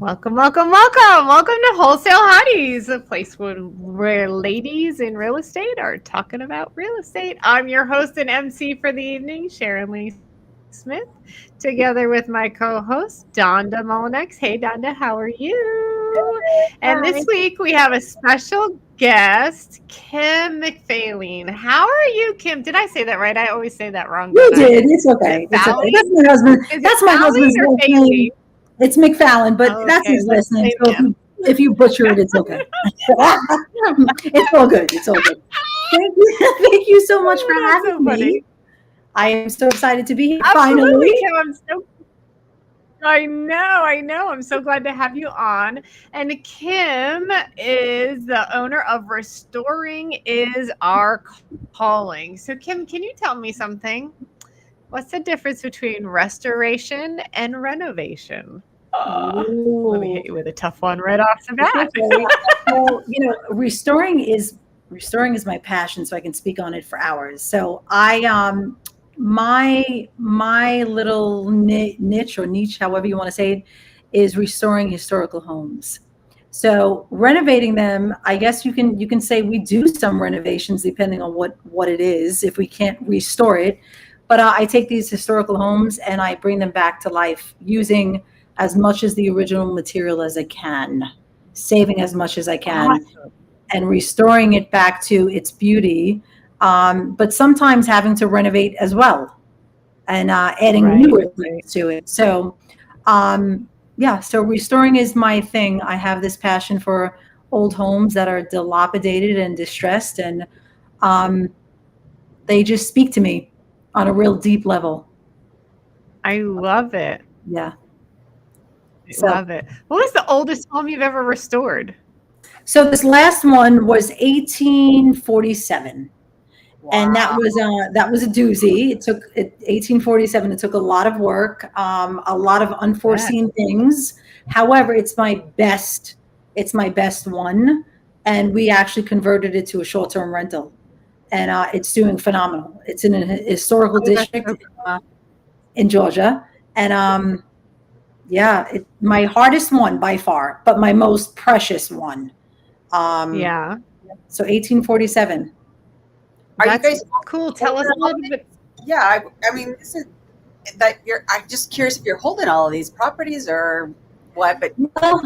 Welcome, welcome, welcome. Welcome to Wholesale Hotties, a place where ladies in real estate are talking about real estate. I'm your host and MC for the evening, Sharon-Lee Smith, together with my co-host, Donda Molinex. Hey, Donda, how are you? And this Hi. week we have a special guest, Kim McFaline. How are you, Kim? Did I say that right? I always say that wrong, You don't I? did. It's Is it okay. It's okay. Fallon? That's my husband. Is it That's my Fallon husband's or last Bailey? name. It's McFaline, but that's Okay, his let's last name. blame So him. if you butcher it, it's okay. It's all good. It's all good. Thank you. Thank you so much for Oh, that's having so me. funny. I am so excited to be here Absolutely, finally. Kim. I know. I'm so glad to have you on. And Kim is the owner of Restoring is Our Calling. So, Kim, can you tell me something? What's the difference between restoration and renovation? Let me Ooh, hit you with a tough one right off the it's bat. okay. Well, restoring is my passion, so I can speak on it for hours. So my little niche or niche, however you want to say it, is restoring historical homes. So renovating them, I guess you can say we do some renovations depending on what it is if we can't restore it. But I take these historical homes and I bring them back to life using as much as the original material as I can, saving as much as I can, Awesome. and restoring it back to its beauty. But sometimes having to renovate as well and adding Right, newer right. things to it. So, yeah, so restoring is my thing. I have this passion for old homes that are dilapidated and distressed, and um, they just speak to me on a real deep level. I love it. Yeah. I So, love it. What was the oldest home you've ever restored? so this last one was 1847. And Wow. that was a doozy. 1847. It took a lot of work, a lot of Yeah. unforeseen things. However, it's my best one, and we actually converted it to a short-term rental, and it's doing phenomenal. It's in a historical Oh, that's district so in Georgia, and yeah, my hardest one by far, but my most precious one. Um, yeah. so 1847. Are you That's guys cool. Tell us holding a all little of it? bit. Yeah, I mean, this is that I'm just curious if you're holding all of these properties or what, but Well,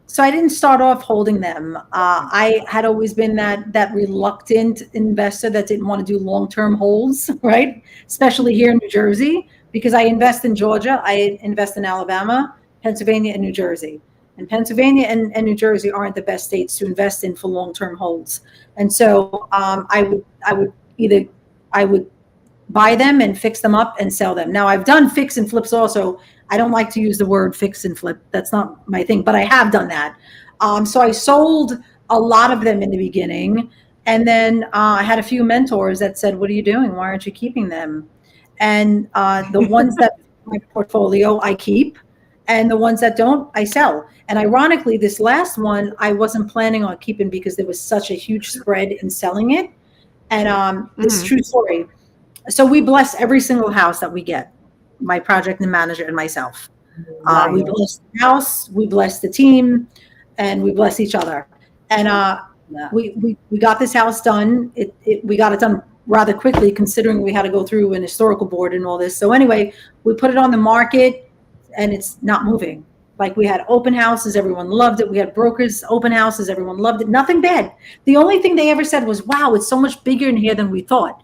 so I didn't start off holding them. I had always been that reluctant investor that didn't want to do long-term holds, right? Especially here in New Jersey, because I invest in Georgia, I invest in Alabama, Pennsylvania, and New Jersey. And Pennsylvania and New Jersey aren't the best states to invest in for long-term holds. And so I would buy them and fix them up and sell them. Now I've done fix and flips also. I don't like to use the word fix and flip. That's not my thing, but I have done that. So I sold a lot of them in the beginning. And then I had a few mentors that said, "What are you doing? Why aren't you keeping them?" And the ones that my portfolio I keep, and the ones that don't, I sell. And ironically, this last one I wasn't planning on keeping because there was such a huge spread in selling it. And this is Mhm. true story. So we bless every single house that we get, my project and manager and myself. Love We it. bless the house, we bless the team, and we bless each other. And yeah. we got this house done. We got it done rather quickly, considering we had to go through an historical board and all this. So anyway, we put it on the market, and it's not moving. Like, we had open houses, everyone loved it. We had brokers, open houses, everyone loved it. Nothing bad. The only thing they ever said was, "Wow, it's so much bigger in here than we thought."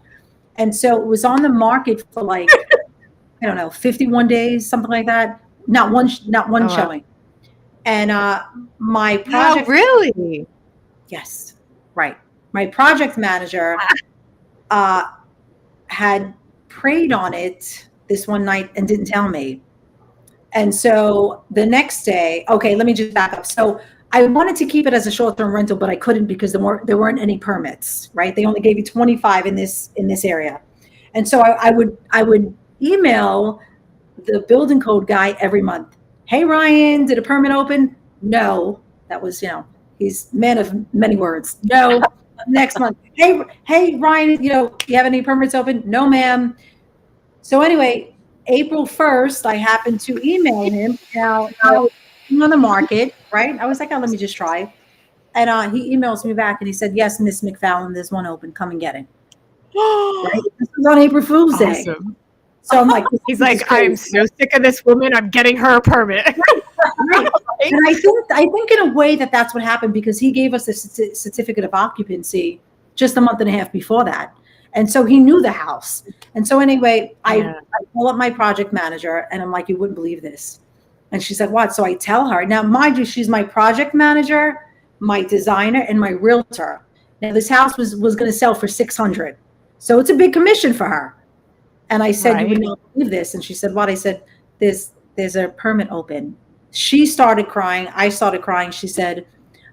And so it was on the market for, like, I don't know, 51 days, something like that. Not one Oh, wow. showing. And my Wow, project, really? yes, right. My project manager uh, had prayed on it this one night and didn't tell me. And so the next day, okay, let me just back up. So I wanted to keep it as a short-term rental, but I couldn't because there weren't any permits, right? They only gave you 25 in this area. And so I would email the building code guy every month. "Hey, Ryan, did a permit open?" "No." That was, he's man of many words. "No." Next month, "Hey, Ryan, you have any permits open?" "No, ma'am." So anyway, April 1st, I happened to email him. Now on the market, right? I was like, oh, let me just try. And he emails me back and he said, yes, Miss McFaline, there's one open. Come and get it. Right? This was on April Fool's Day. Awesome. So I'm like, he's like, I'm so sick of this woman. I'm getting her a permit. Right. And I think in a way that's what happened, because he gave us a certificate of occupancy just a month and a half before that. And so he knew the house. And so anyway, I call up my project manager and I'm like, you wouldn't believe this. And she's like, what? So I tell her. Now, mind you, she's my project manager, my designer, and my realtor. Now, this house was going to sell for $600. So it's a big commission for her. And I said, you would not believe this. And she said, what? I said, there's a permit open. She started crying. I started crying. She said,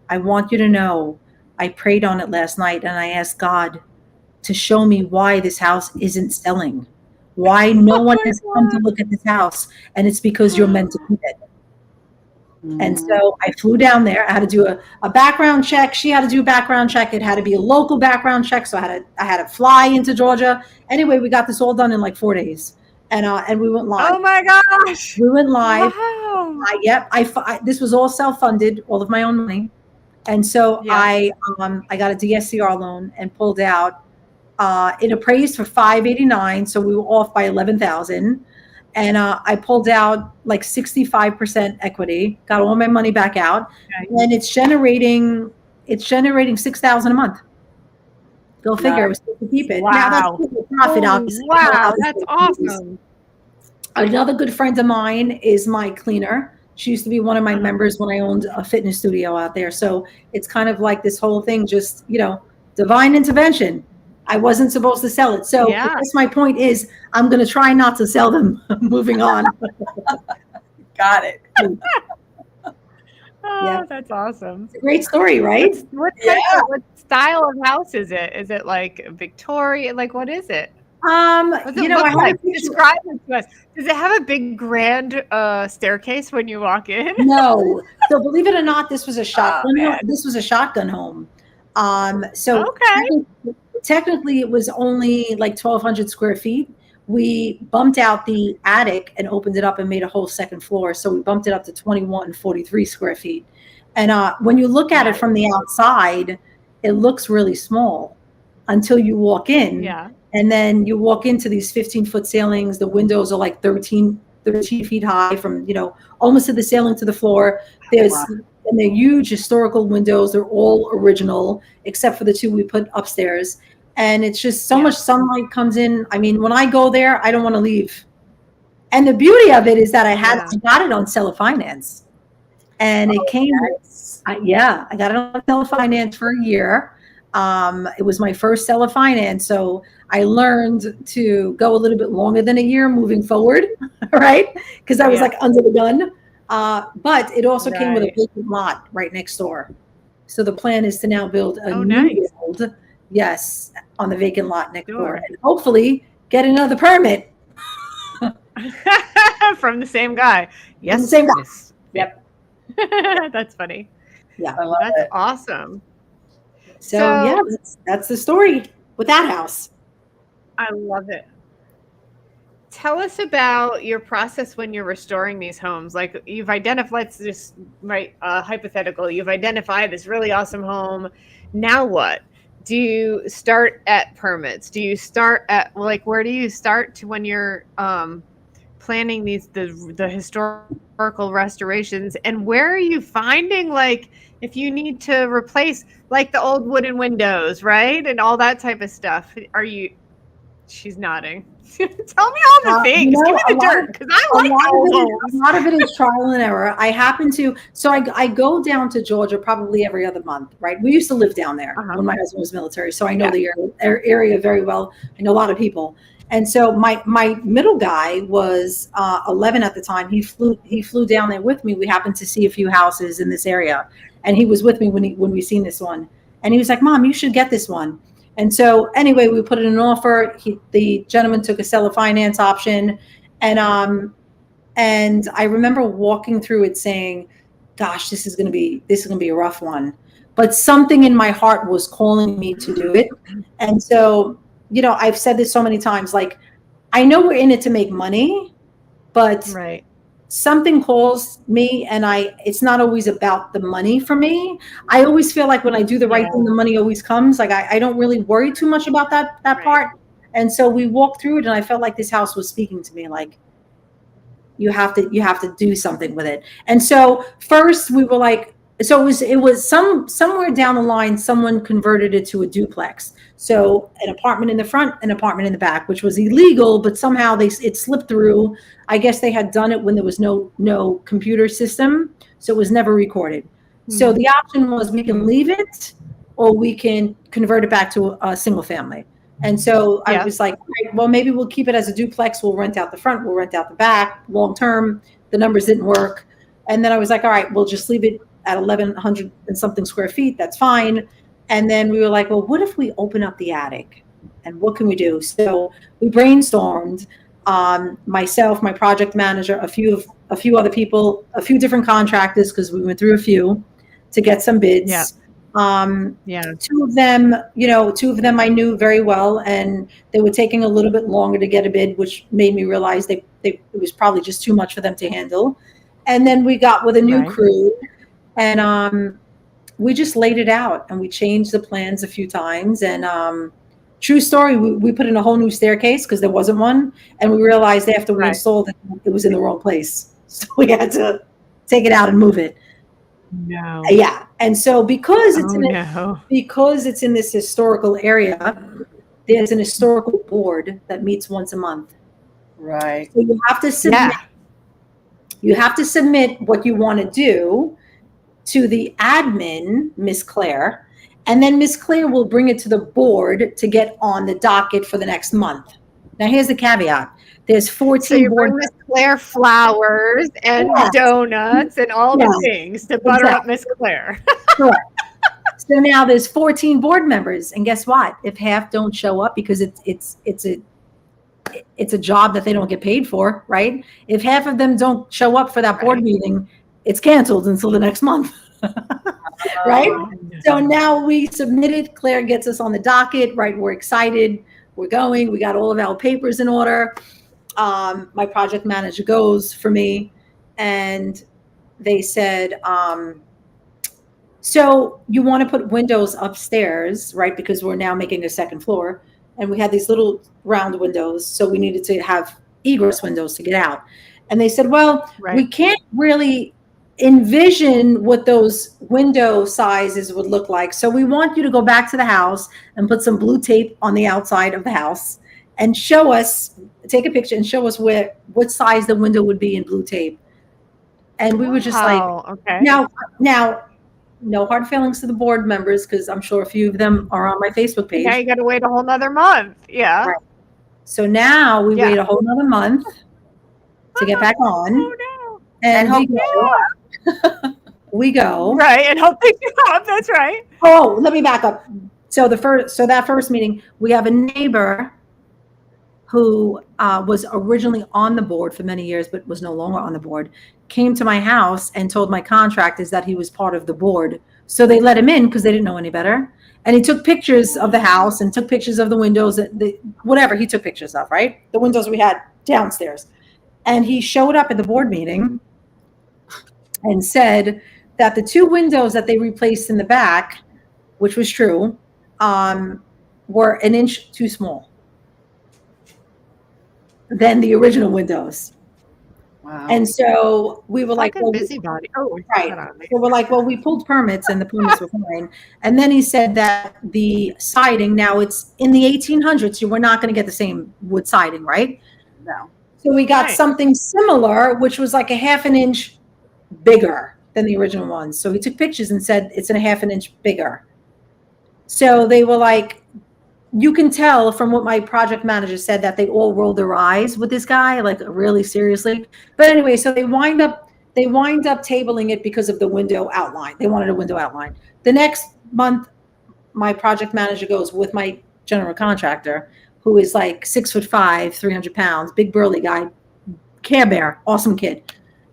I want you to know, I prayed on it last night and I asked God to show me why this house isn't selling, why no one has come to look at this house. And it's because you're meant to keep it. And so I flew down there. I had to do a background check. She had to do a background check. It had to be a local background check. So I had to fly into Georgia. Anyway, we got this all done in like 4 days. And we went live. Oh my gosh. We went live. Wow. This was all self-funded, all of my own money. And so I got a DSCR loan and pulled out, it appraised for $589. So we were off by $11,000. And I pulled out like 65% equity, got all my money back out, and it's generating $6,000 a month. Go figure. I was supposed to keep it. Wow. Now that's a profit, obviously. Wow, that's awesome. Another good friend of mine is my cleaner. She used to be one of my members when I owned a fitness studio out there. So it's kind of like this whole thing, just, divine intervention. I wasn't supposed to sell it. So I guess my point is I'm going to try not to sell them. Moving on. Got it. That's awesome. It's a great story, right? What style of house is it? Is it like Victoria? Like, what is it? What's it look like? Describe it to us. Does it have a big grand staircase when you walk in? No. So believe it or not, this was a shotgun. This was a shotgun home. Technically, it was only like 1,200 square feet. We bumped out the attic and opened it up and made a whole second floor. So we bumped it up to 2,143 square feet. And when you look at it from the outside, it looks really small until you walk in. Yeah. And then you walk into these 15-foot ceilings. The windows are like 13 feet high from, almost to the ceiling to the floor. And they're huge historical windows. They're all original, except for the two we put upstairs. And it's just so much sunlight comes in. I mean, when I go there, I don't want to leave. And the beauty of it is that I got it on seller finance. And it came, I got it on seller finance for a year. It was my first seller finance. So I learned to go a little bit longer than a year moving forward, right? Because I was like under the gun. But it also came with a vacant lot right next door. So the plan is to now build a new build, on the vacant lot next door, and hopefully get another permit from the same guy. Yes, the same guy. Yep. That's funny. Yeah, that's awesome. So that's the story with that house. I love it. Tell us about your process when you're restoring these homes. Like you've identified, let's just hypothetical. You've identified this really awesome home. Now what? Do you start at permits? Do you start at where do you start to when you're planning the historical restorations? And where are you finding if you need to replace the old wooden windows, right? And all that type of stuff. She's nodding. Tell me all the things. Give me the dirt, because I like a lot of it is trial and error. I happen to, I go down to Georgia probably every other month, right? We used to live down there when my husband was military, so I know the area very well. I know a lot of people. And so my middle guy was 11 at the time. He flew down there with me. We happened to see a few houses in this area, and he was with me when we seen this one. And he was like, "Mom, you should get this one." And so anyway, we put in an offer. The gentleman took a seller finance option. And I remember walking through it saying, gosh, this is going to be a rough one. But something in my heart was calling me to do it. And so, I've said this so many times, I know we're in it to make money, but something calls me, and it's not always about the money for me. I always feel like when I do the right thing, the money always comes. Like I don't really worry too much about that part. And so we walked through it, and I felt like this house was speaking to me, like, you have to do something with it. And so first we were like, so it was somewhere down the line, someone converted it to a duplex. So an apartment in the front, an apartment in the back, which was illegal, but somehow it slipped through. I guess they had done it when there was no computer system, so it was never recorded. So the option was, we can leave it, or we can convert it back to a single family. And so I was like, well, maybe we'll keep it as a duplex. We'll rent out the front, we'll rent out the back long term. The numbers didn't work. And then I was like, all right, we'll just leave it at 1,100 and something square feet. That's fine. And then we were like, well, what if we open up the attic? And what can we do? So we brainstormed, myself, my project manager, a few other people, a few different contractors, because we went through a few to get some bids. Two of them I knew very well, and they were taking a little bit longer to get a bid, which made me realize it was probably just too much for them to handle. And then we got with a new crew, and we just laid it out, and we changed the plans a few times. And true story, we put in a whole new staircase because there wasn't one, and we realized after we installed it was in the wrong place, so we had to take it out and move it. No. Yeah. And so because it's in this historical area, there's an historical board that meets once a month. Right. So you have to submit. You have to submit what you want to do to the admin, Miss Claire, and then Miss Claire will bring it to the board to get on the docket for the next month. Now here's the caveat. There's 14 so you board bring Miss Claire flowers and donuts and all the things to butter up Miss Claire. Correct. So now there's 14 board members, and guess what? If half don't show up, because it's a job that they don't get paid for, right? If half of them don't show up for that board meeting, it's canceled until the next month. Right? So now we submitted. Claire gets us on the docket, right? We're excited. We're going. We got all of our papers in order. My project manager goes for me, and they said, so you want to put windows upstairs, right? Because we're now making a second floor, and we had these little round windows, so we needed to have egress windows to get out. And they said, well, we can't really envision what those window sizes would look like. So we want you to go back to the house and put some blue tape on the outside of the house and show us, take a picture and show us what size the window would be in blue tape. And we were just now, no hard feelings to the board members, because I'm sure a few of them are on my Facebook page. Now you got to wait a whole nother month. Yeah. Right. So now we wait a whole nother month to get back on. Oh, no. And we go. Right. And hope they show up. That's right. Oh, let me back up. So that first meeting, we have a neighbor who was originally on the board for many years, but was no longer on the board, came to my house and told my contractors that he was part of the board. So they let him in because they didn't know any better. And he took pictures of the house and took pictures of the windows, whatever he took pictures of, right? The windows we had downstairs. And he showed up at the board meeting and said that the two windows that they replaced in the back, which was true, were an inch too small than the original windows. Wow. And so we were like, well, busybody. Oh, right. So we're like, well, we pulled permits and the permits were fine. And then he said that the siding, now it's in the 1800s, you were not going to get the same wood siding, right? No. So we got something similar, which was like a half an inch bigger than the original one. So he took pictures and said it's a half an inch bigger. So they were like, you can tell from what my project manager said that they all rolled their eyes with this guy, like really seriously. But anyway, so they wind up tabling it because of the window outline. They wanted a window outline. The next month, my project manager goes with my general contractor, who is like 6'5", 300 pounds, big burly guy, Care Bear, awesome kid.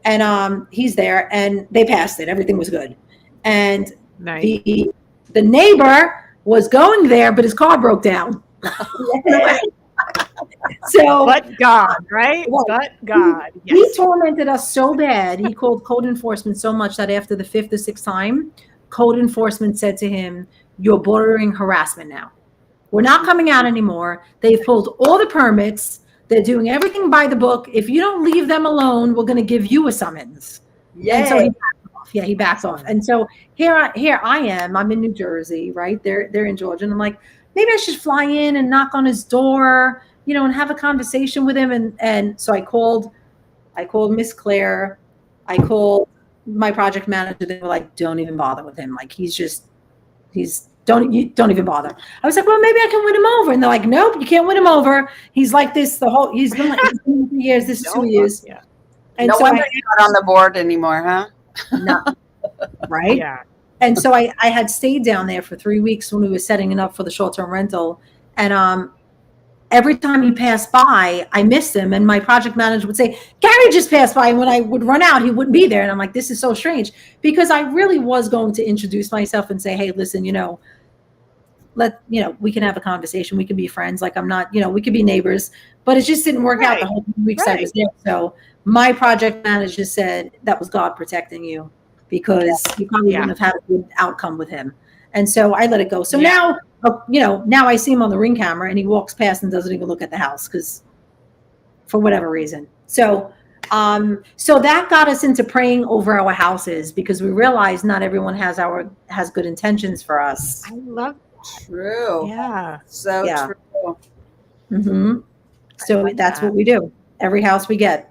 And he's there, and they passed it. Everything was good. And the neighbor was going there, but his car broke down. So, But God, right? Right. But God. he Yes. tormented us so bad. He called code enforcement so much that after the 5th or 6th time, code enforcement said to him, "You're bordering harassment now. We're not coming out anymore. They've pulled all the permits. They're doing everything by the book. If you don't leave them alone, we're going to give you a summons." And so he Yay. backed off. Yeah, he backed off. And so here I am. I'm in New Jersey, right? They're in Georgia, and I'm like, maybe I should fly in and knock on his door, and have a conversation with him. And so I called Miss Claire. I called my project manager. They were like, "Don't even bother with him. Like he's don't even bother." I was like, "Well, maybe I can win him over." And they're like, "Nope, you can't win him over. He's like this he's been for years. This is who he is." Yeah. And No so wonder you're not on the board anymore, huh? no, right? Yeah. And so I had stayed down there for 3 weeks when we were setting it up for the short-term rental. And every time he passed by, I missed him. And my project manager would say, "Gary just passed by." And when I would run out, he wouldn't be there. And I'm like, this is so strange, because I really was going to introduce myself and say, "Hey, listen, we can have a conversation. We can be friends. Like I'm not, we could be neighbors." But it just didn't work out the whole 2 weeks I was there. So my project manager said that was God protecting you, because you probably wouldn't have had a good outcome with him. And so I let it go. So now, now I see him on the Ring camera and he walks past and doesn't even look at the house, because for whatever reason. So that got us into praying over our houses, because we realized not everyone has good intentions for us. I love True. Yeah. So Yeah. true. Mm-hmm. So like that's that. what we do. Every house we get.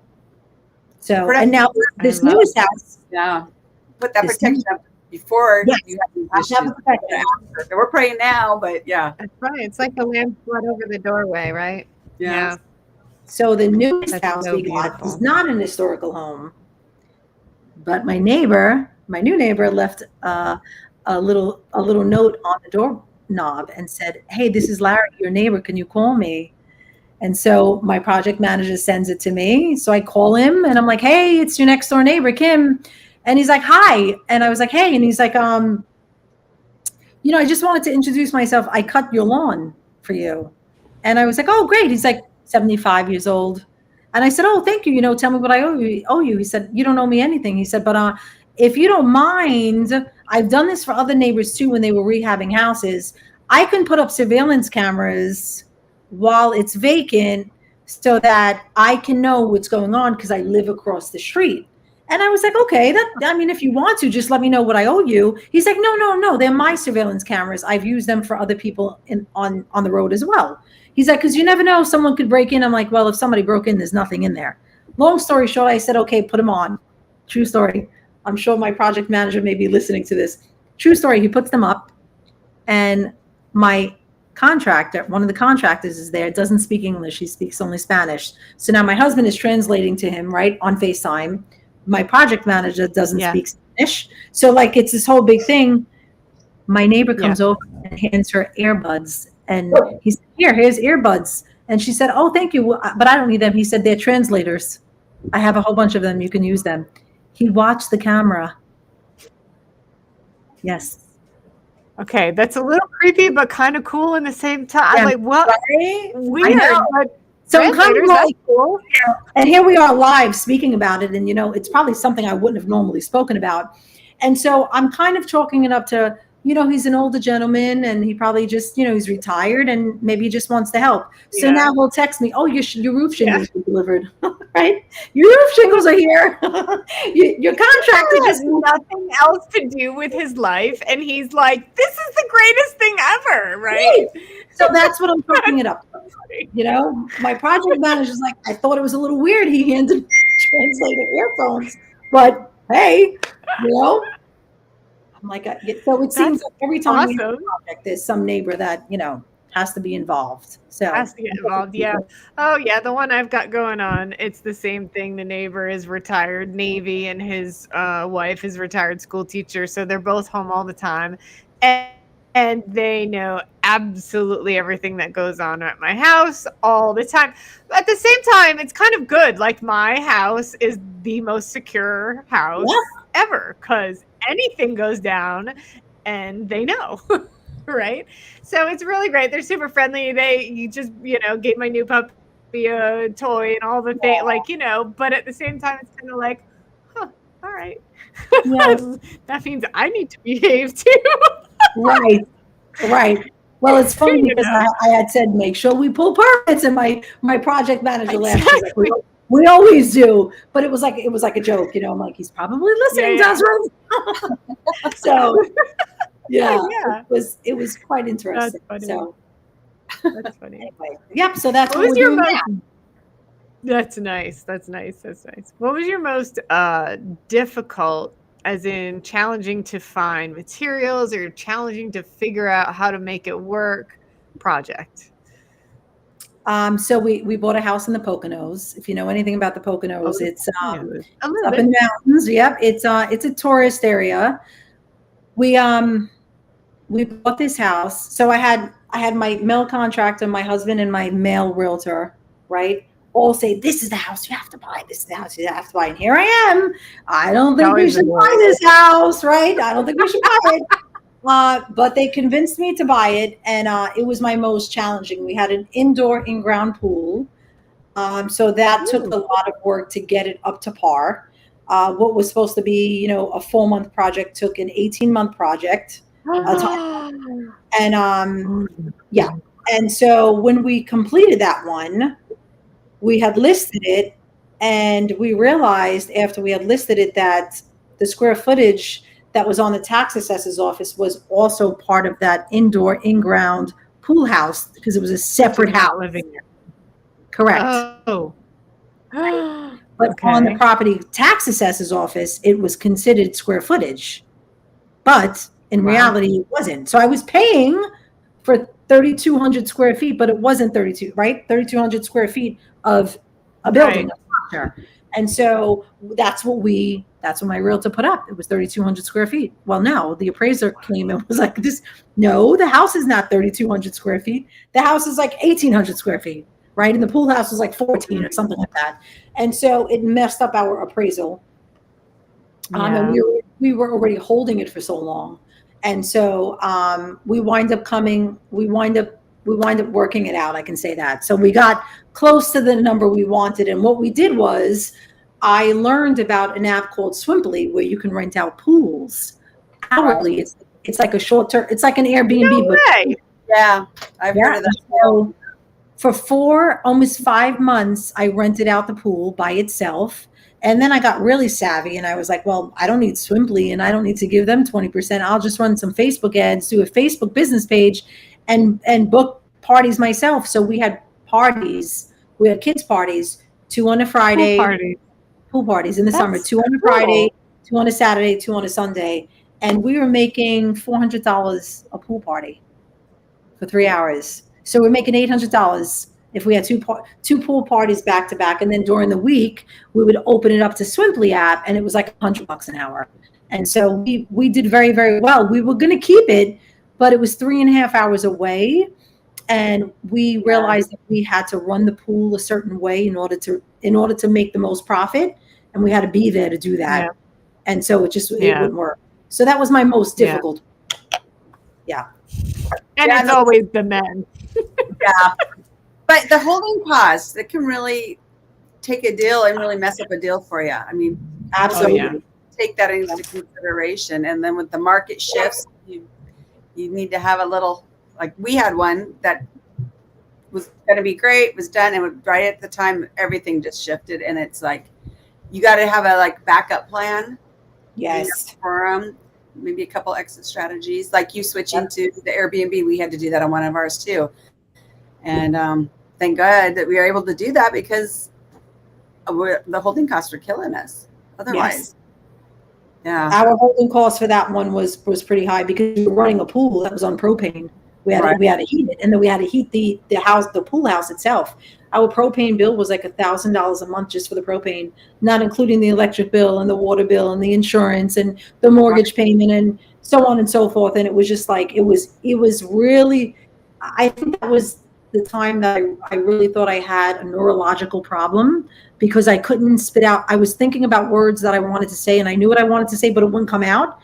So, Protect- and now this I love newest house. Yeah. Put that This protection up before Yes. you have these I have issues. the protection. After. We're praying now, but yeah. That's right. It's like a lamp right over the doorway, right? Yeah. So the newest That's house so we got beautiful. is not an historical home, but my new neighbor left a little note on the doorknob and said, "Hey, this is Larry, your neighbor. Can you call me?" And so my project manager sends it to me. So I call him and I'm like, "Hey, it's your next door neighbor, Kim." And he's like, "Hi." And I was like, "Hey." And he's like, "I just wanted to introduce myself. I cut your lawn for you." And I was like, "Oh, great." He's like 75 years old. And I said, "Oh, thank you. Tell me what I owe you." He said, "You don't owe me anything." He said, "But if you don't mind, I've done this for other neighbors too when they were rehabbing houses. I can put up surveillance cameras while it's vacant so that I can know what's going on, because I live across the street." And I was like, "Okay, if you want to, just let me know what I owe you." He's like, No, they're my surveillance cameras. I've used them for other people on the road as well." He's like, "Because you never know, someone could break in." I'm like, "Well, if somebody broke in, there's nothing in there." Long story short, I said, "Okay, put them on." True story. I'm sure my project manager may be listening to this. True story. He puts them up, and my contractor, one of the contractors, is there, doesn't speak English. He speaks only Spanish. So now my husband is translating to him, right, on FaceTime. My project manager doesn't speak Spanish. So it's this whole big thing. My neighbor comes over and hands her earbuds. And he said, here's earbuds. And she said, "Oh, thank you. But I don't need them." He said, "They're translators. I have a whole bunch of them. You can use them." He watched the camera. Yes. Okay, that's a little creepy, but kind of cool in the same time. Yeah. Like, what? Right? Weird. know. But So I'm kind of translators, like, that's cool. and here we are live speaking about it. And, it's probably something I wouldn't have normally spoken about. And so I'm kind of chalking it up to, he's an older gentleman and he probably just, he's retired and maybe he just wants to help. So Yeah. now he'll text me, "Oh, your roof shingles were delivered," right? "Your roof shingles are here." Your contractor He has just nothing else to do with his life, and he's like, "This is the greatest thing ever," right? So that's what I'm chalking it up. My project manager's like, "I thought it was a little weird. He handed translator earphones, but hey, I'm like, so it seems like every time we have a project, there's some neighbor that, has to be involved. So Has to get involved, yeah. Oh, yeah, the one I've got going on, it's the same thing. The neighbor is retired Navy, and his wife is retired school teacher, so they're both home all the time. And they know absolutely everything that goes on at my house all the time. At the same time, it's kind of good. Like, my house is the most secure house ever, because anything goes down and they know. Right? So it's really great. They're super friendly. You just, gave my new puppy be a toy and all the things, like, you know, but at the same time, it's kind of like, huh, all right. Yeah. That means I need to behave too. Right. Right. Well, it's funny You because know? I had said, make sure we pull permits, and my project manager laughed. She's like, Exactly. we always do, but it was like a joke, you know. I'm like, he's probably listening to Yeah. us right now. So yeah, Yeah. it was quite interesting. That's funny. So That's funny. anyway, yep. So that's What what was we're your doing most? now. That's nice. That's nice. That's nice. What was your most difficult, as in challenging to find materials or challenging to figure out how to make it work project? So we bought a house in the Poconos. If you know anything about the Poconos, it's Yeah, a it's little up bit. in the mountains. Yep, it's a tourist area. We bought this house. So I had my male contractor, my husband, and my male realtor, right? All say, this is the house you have to buy. This is the house you have to buy. And here I am. I don't think we Always should the buy this house, right? I don't think we should buy it. But they convinced me to buy it, and it was my most challenging. We had an indoor in-ground pool, so that took a lot of work to get it up to par. What was supposed to be, you know, a 4-month project took an 18-month project. And yeah, and so when we completed that one, we had listed it, and we realized after we had listed it that the square footage that was on the tax assessor's office was also part of that indoor in-ground pool house because it was a separate house. Living there. Correct. Oh. But on the property tax assessor's office, it was considered square footage. But in reality, it wasn't. So I was paying for 3,200 square feet, but it wasn't 32, right? 3,200 square feet of a building, a structure. And so that's what my realtor put up. It was 3,200 square feet. Well, no, the appraiser came and was like, no, the house is not 3,200 square feet. The house is like 1,800 square feet, right? And the pool house was like 14 or something like that. And so it messed up our appraisal. And we were already holding it for so long. And so we wind up working it out. I can say that. So we got close to the number we wanted. And what we did was I learned about an app called Swimply where you can rent out pools hourly. It's like a short term. It's like an Airbnb. No way. Yeah, I've heard of that. So for almost 5 months, I rented out the pool by itself. And then I got really savvy and I was like, well, I don't need Swimply and I don't need to give them 20%. I'll just run some Facebook ads, do a Facebook business page and book parties myself. So we had parties. We had kids parties, 2 on a Friday. Pool parties in the summer, 2 on a Friday, 2 on a Saturday, 2 on a Sunday. And we were making $400 a pool party for 3 hours. So we're making $800 if we had two pool parties back to back. And then during the week, we would open it up to Swimply app, and it was like $100 an hour. And so we did very, very well. We were going to keep it, but it was 3.5 hours away. And we realized that we had to run the pool a certain way in order to make the most profit. And we had to be there to do that. Yeah. And so it wouldn't work. So that was my most difficult. Yeah. And it's always the men. Yeah. But the holding costs, that can really take a deal and really mess up a deal for you. I mean, absolutely take that into consideration. And then with the market shifts, you need to have a little, like we had one that was going to be great, was done, and right at the time, everything just shifted. And it's like, you got to have a backup plan. Yes. For them, maybe a couple exit strategies, like you switching to the Airbnb. We had to do that on one of ours too. And thank God that we were able to do that because the holding costs were killing us. Otherwise, our holding cost for that one was pretty high because we were running a pool that was on propane. We had to heat it, and then we had to heat the pool house itself. Our propane bill was like $1,000 a month just for the propane, not including the electric bill and the water bill and the insurance and the mortgage payment and so on and so forth. And it was just like it was really. I think that was the time that I really thought I had a neurological problem because I couldn't spit out. I was thinking about words that I wanted to say, and I knew what I wanted to say, but it wouldn't come out.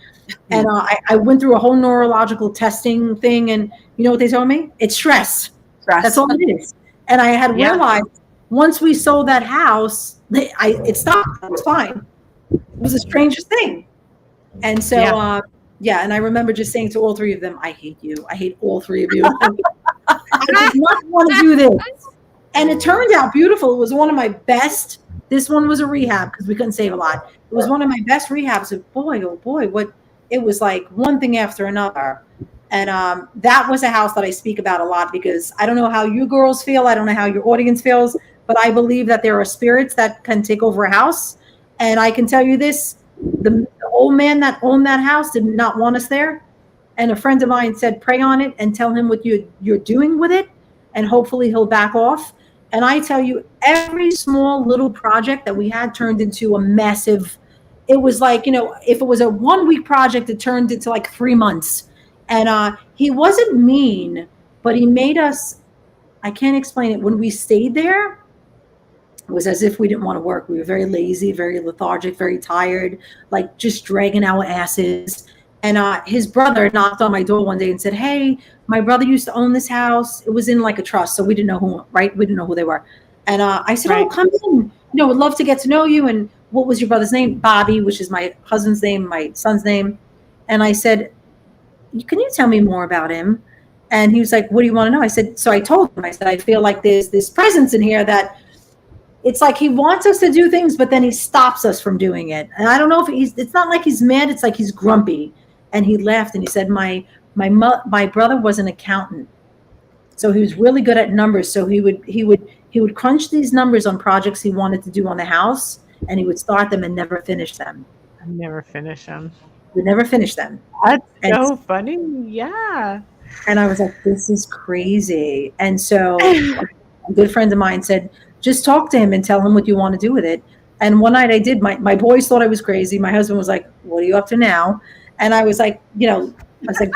And I went through a whole neurological testing thing, and you know what they told me? It's stress. That's all it is. And I had realized Once we sold that house, it stopped. It was fine. It was the strangest thing. And so, and I remember just saying to all three of them, I hate you. I hate all three of you. I did not want to do this. And it turned out beautiful. It was one of my best. This one was a rehab because we couldn't save a lot. It was one of my best rehabs. And boy, oh boy, what it was like one thing after another. And that was a house that I speak about a lot because I don't know how you girls feel. I don't know how your audience feels, but I believe that there are spirits that can take over a house. And I can tell you this, the old man that owned that house did not want us there. And a friend of mine said, pray on it and tell him what you're doing with it. And hopefully he'll back off. And I tell you, every small little project that we had turned into a massive, it was like, if it was a 1 week project, it turned into like 3 months. And he wasn't mean, but he made us, I can't explain it. When we stayed there, it was as if we didn't want to work. We were very lazy, very lethargic, very tired, like just dragging our asses. And his brother knocked on my door one day and said, hey, my brother used to own this house. It was in like a trust. So we didn't know who, right? We didn't know who they were. And I said, oh, come in. Would love to get to know you. And what was your brother's name? Bobby, which is my husband's name, my son's name. And I said, can you tell me more about him? And he was like, what do you want to know? I said, so I told him, I said, I feel like there's this presence in here that it's like he wants us to do things, but then he stops us from doing it. And I don't know if it's not like he's mad. It's like he's grumpy. And he laughed and he said, my brother was an accountant. So he was really good at numbers. So he would crunch these numbers on projects he wanted to do on the house, and he would start them and never finish them. Never finish them. Would never finish them. That's so funny. Yeah. And I was like, this is crazy. And so a good friend of mine said, just talk to him and tell him what you want to do with it. And one night I did. My boys thought I was crazy. My husband was like, what are you up to now? And I was like,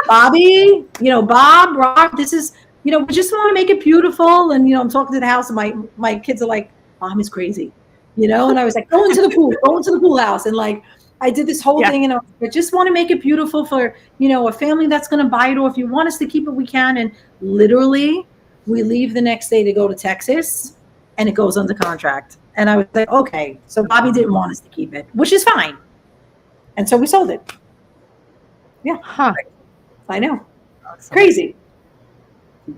Bobby, Bob, Rob, this is, we just want to make it beautiful. And, I'm talking to the house and my kids are like, Mom is crazy, and I was like, go into the pool house. And like, I did this whole thing and I just want to make it beautiful for, a family that's going to buy it. Or if you want us to keep it, we can. And literally we leave the next day to go to Texas and it goes under contract. And I was like, okay, so Bobby didn't want us to keep it, which is fine. And so we sold it. Yeah. Huh. I know. Awesome. Crazy.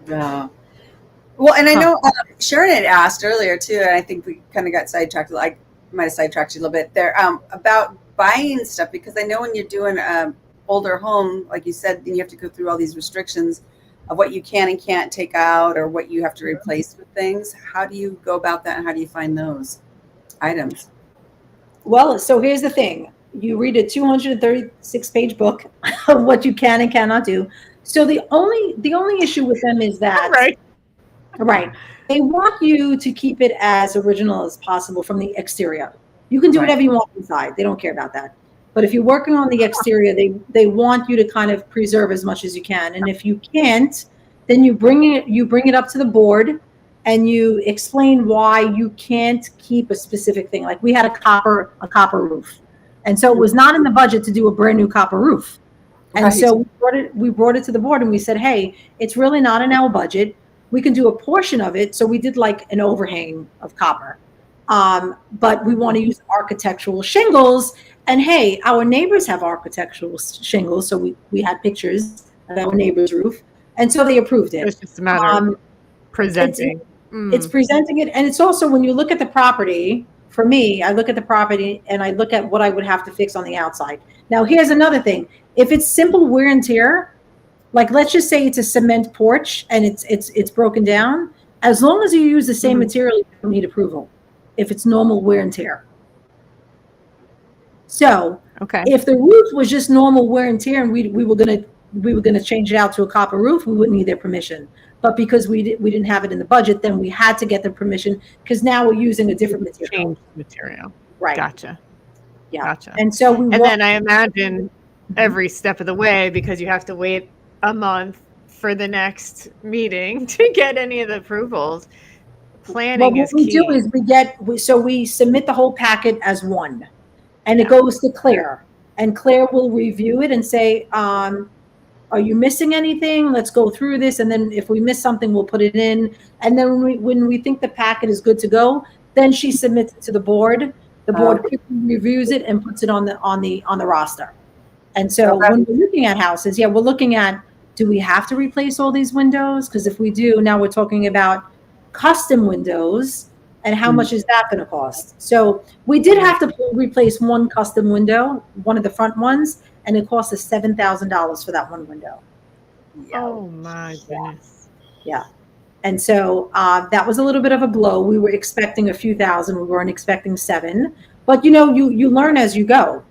Yeah. Well, and I know Sharon had asked earlier too, and I think we kind of got sidetracked. I might have sidetracked you a little bit there about buying stuff, because I know when you're doing an older home, like you said, then you have to go through all these restrictions of what you can and can't take out or what you have to replace with things. How do you go about that, and how do you find those items? Well, so here's the thing. You read a 236-page book of what you can and cannot do. So the only issue with them is that right. They want you to keep it as original as possible from the exterior. You can do whatever you want inside. They don't care about that. But if you're working on the exterior, they want you to kind of preserve as much as you can. And if you can't, then you bring it up to the board and you explain why you can't keep a specific thing. Like we had a copper roof. And so it was not in the budget to do a brand new copper roof. And so we brought it to the board and we said, hey, it's really not in our budget. We can do a portion of it. So we did like an overhang of copper. But we want to use architectural shingles. And hey, our neighbors have architectural shingles. So we had pictures of our neighbor's roof. And so they approved it. It's just a matter of presenting. It's presenting it. And it's also when you look at the property, for me, I look at the property and I look at what I would have to fix on the outside. Now, here's another thing. If it's simple wear and tear, like let's just say it's a cement porch and it's broken down, as long as you use the same material, you don't need approval. If it's normal wear and tear. So if the roof was just normal wear and tear and we were gonna change it out to a copper roof, we wouldn't need their permission. But because we didn't have it in the budget, then we had to get the permission because now we're using a different material. Change material. Right. Gotcha. Yeah. Gotcha. And so then I imagine every step of the way, because you have to wait a month for the next meeting to get any of the approvals. Planning is key. What we do is we submit the whole packet as one, and it goes to Claire, and Claire will review it and say, are you missing anything? Let's go through this. And then if we miss something, we'll put it in. And then when we think the packet is good to go, then she submits it to the board. The board quickly reviews it and puts it on the roster. And so when we're looking at houses, we're looking at, do we have to replace all these windows? Because if we do, now we're talking about custom windows, and how much is that going to cost? So we did have to replace one custom window, one of the front ones, and it cost us $7,000 for that one window. Oh my goodness. Yeah. And so that was a little bit of a blow. We were expecting a few thousand. We weren't expecting $7,000. But, you learn as you go.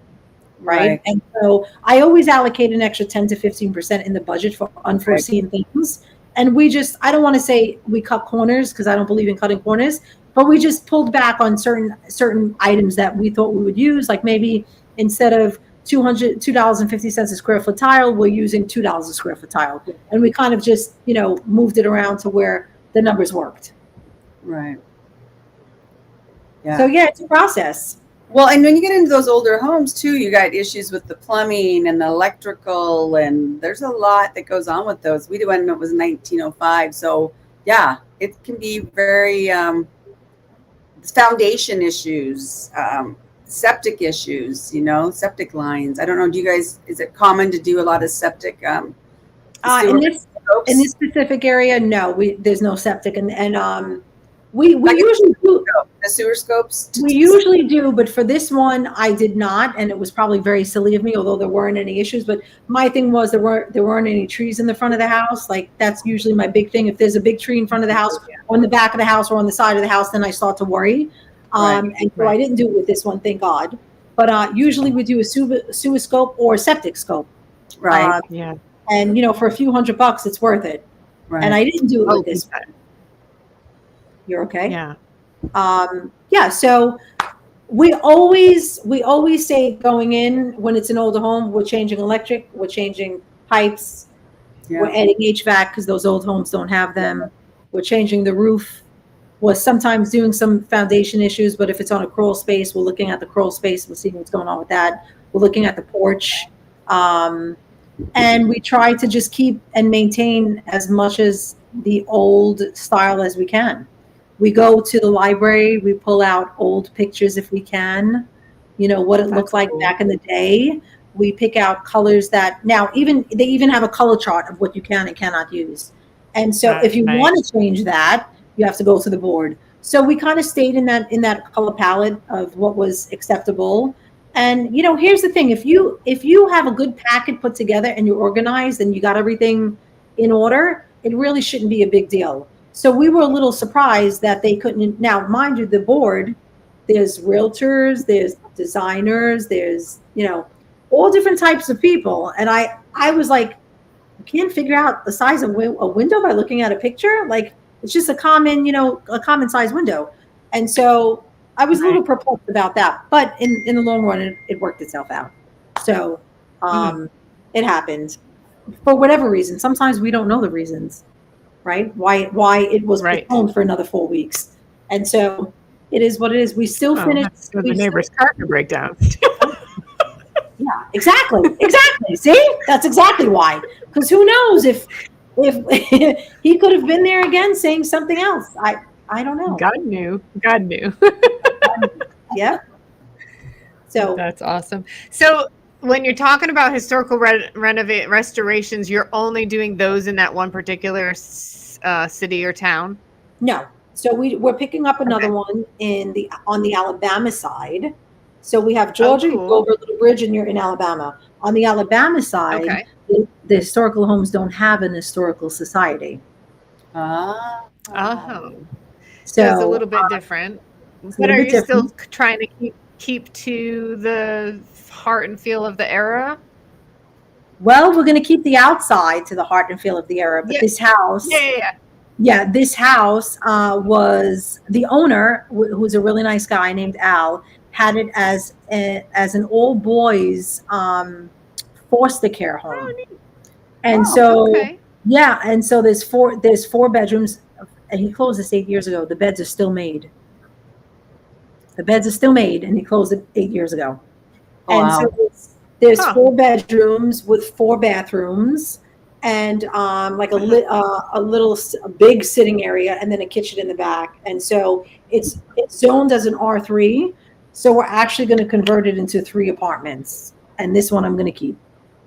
Right. And so I always allocate an extra 10 to 15% in the budget for unforeseen things. And I don't want to say we cut corners, because I don't believe in cutting corners, but we just pulled back on certain items that we thought we would use. Like maybe instead of $2.50 a square foot tile, we're using $2 a square foot tile. And we kind of just, moved it around to where the numbers worked. Right. Yeah. So it's a process. Well, and when you get into those older homes too, you got issues with the plumbing and the electrical, and there's a lot that goes on with those. We do one that was 1905, so it can be very foundation issues, septic issues, septic lines. I don't know. Is it common to do a lot of septic? In this specific area, no. There's no septic, and we usually do the sewer scopes. We usually do, but for this one, I did not, and it was probably very silly of me, although there weren't any issues. But my thing was there weren't any trees in the front of the house. Like, that's usually my big thing. If there's a big tree in front of the house, on the back of the house, or on the side of the house, then I start to worry. And so I didn't do it with this one, thank God. But usually we do a sewer scope or a septic scope. Right. And for a few $100, it's worth it. Right. And I didn't do it with this one. You're okay? Yeah. So we always say going in, when it's an older home, we're changing electric, we're changing pipes, we're adding HVAC because those old homes don't have them. We're changing the roof. We're sometimes doing some foundation issues, but if it's on a crawl space, we're looking at the crawl space. We're seeing what's going on with that. We're looking at the porch. And we try to just keep and maintain as much as the old style as we can. We go to the library, we pull out old pictures if we can, what it looked like back in the day. We pick out colors that now they even have a color chart of what you can and cannot use. And so if you want to change that, you have to go to the board. So we kind of stayed in that color palette of what was acceptable. And here's the thing, if you have a good packet put together and you're organized and you got everything in order, it really shouldn't be a big deal. So we were a little surprised that they couldn't. Now, mind you, the board, there's realtors, there's designers, there's, all different types of people. And I was like, you can't figure out the size of a window by looking at a picture? Like, it's just a common size window. And so I was a little perplexed about that. But in the long run, it worked itself out. So it happened. For whatever reason. Sometimes we don't know the reasons. Right? Why it was postponed for another 4 weeks. And so it is what it is. We still finished. The neighbor's carpet breakdown. Yeah, exactly. See? That's exactly why. Because who knows if he could have been there again saying something else. I don't know. God knew. Yeah. So that's awesome. So when you're talking about historical restorations, you're only doing those in that one particular city or town? No. So we're picking up another one on the Alabama side. So we have Georgia, you go over a little bridge and you're in Alabama. On the Alabama side, the historical homes don't have an historical society. So it's a little bit different. But are you still trying to keep to the heart and feel of the era? Well, we're going to keep the outside to the heart and feel of the era, but this house, this house was the owner, who's a really nice guy named Al, had it as an all boys foster care home, and so there's four bedrooms, and he closed this 8 years ago. The beds are still made. And he closed it 8 years ago. And so there's 4 bedrooms with 4 bathrooms. and like a big sitting area, and then a kitchen in the back. And so it's zoned as an R3. So we're actually going to convert it into 3 apartments, and this one I'm going to keep.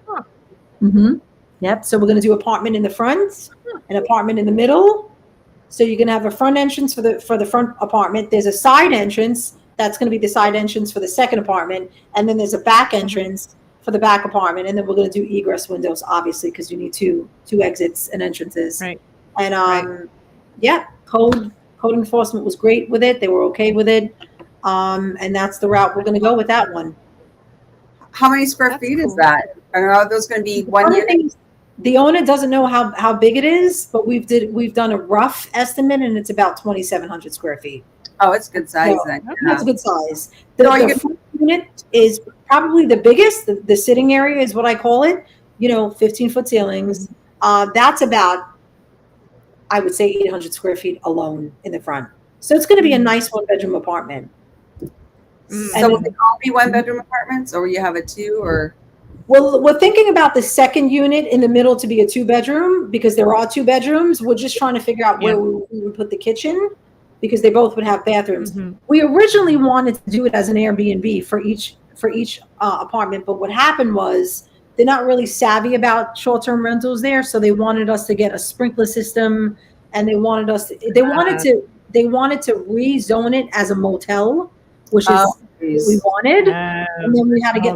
Huh. Mm-hmm. Yep. So we're going to do apartment in the front, an apartment in the middle. So you're going to have a front entrance for the front apartment. There's a side entrance that's going to be the side entrance for the second apartment, and then there's a back entrance for the back apartment, and then we're going to do egress windows, obviously, because you need two exits and entrances. Right. And yeah, code enforcement was great with it. They were okay with it, and that's the route we're going to go with that one. How many square feet is that? Are those going to be 1 unit? The owner doesn't know how big it is, but we've done a rough estimate, and it's about 2,700 square feet. Oh, it's good size then. That's a good size. The front unit is probably the biggest. The sitting area is what I call it. 15-foot ceilings. That's about, I would say, 800 square feet alone in the front. So it's going to be a nice 1-bedroom apartment. So will they all be 1-bedroom apartments, or will you have a 2 or? Well, we're thinking about the second unit in the middle to be a 2-bedroom, because there are 2 bedrooms. We're just trying to figure out where we would put the kitchen, because they both would have bathrooms. Mm-hmm. We originally wanted to do it as an Airbnb for each apartment, but what happened was they're not really savvy about short-term rentals there, so they wanted us to get a sprinkler system, and they wanted to rezone it as a motel, which is what we wanted, and then we had to get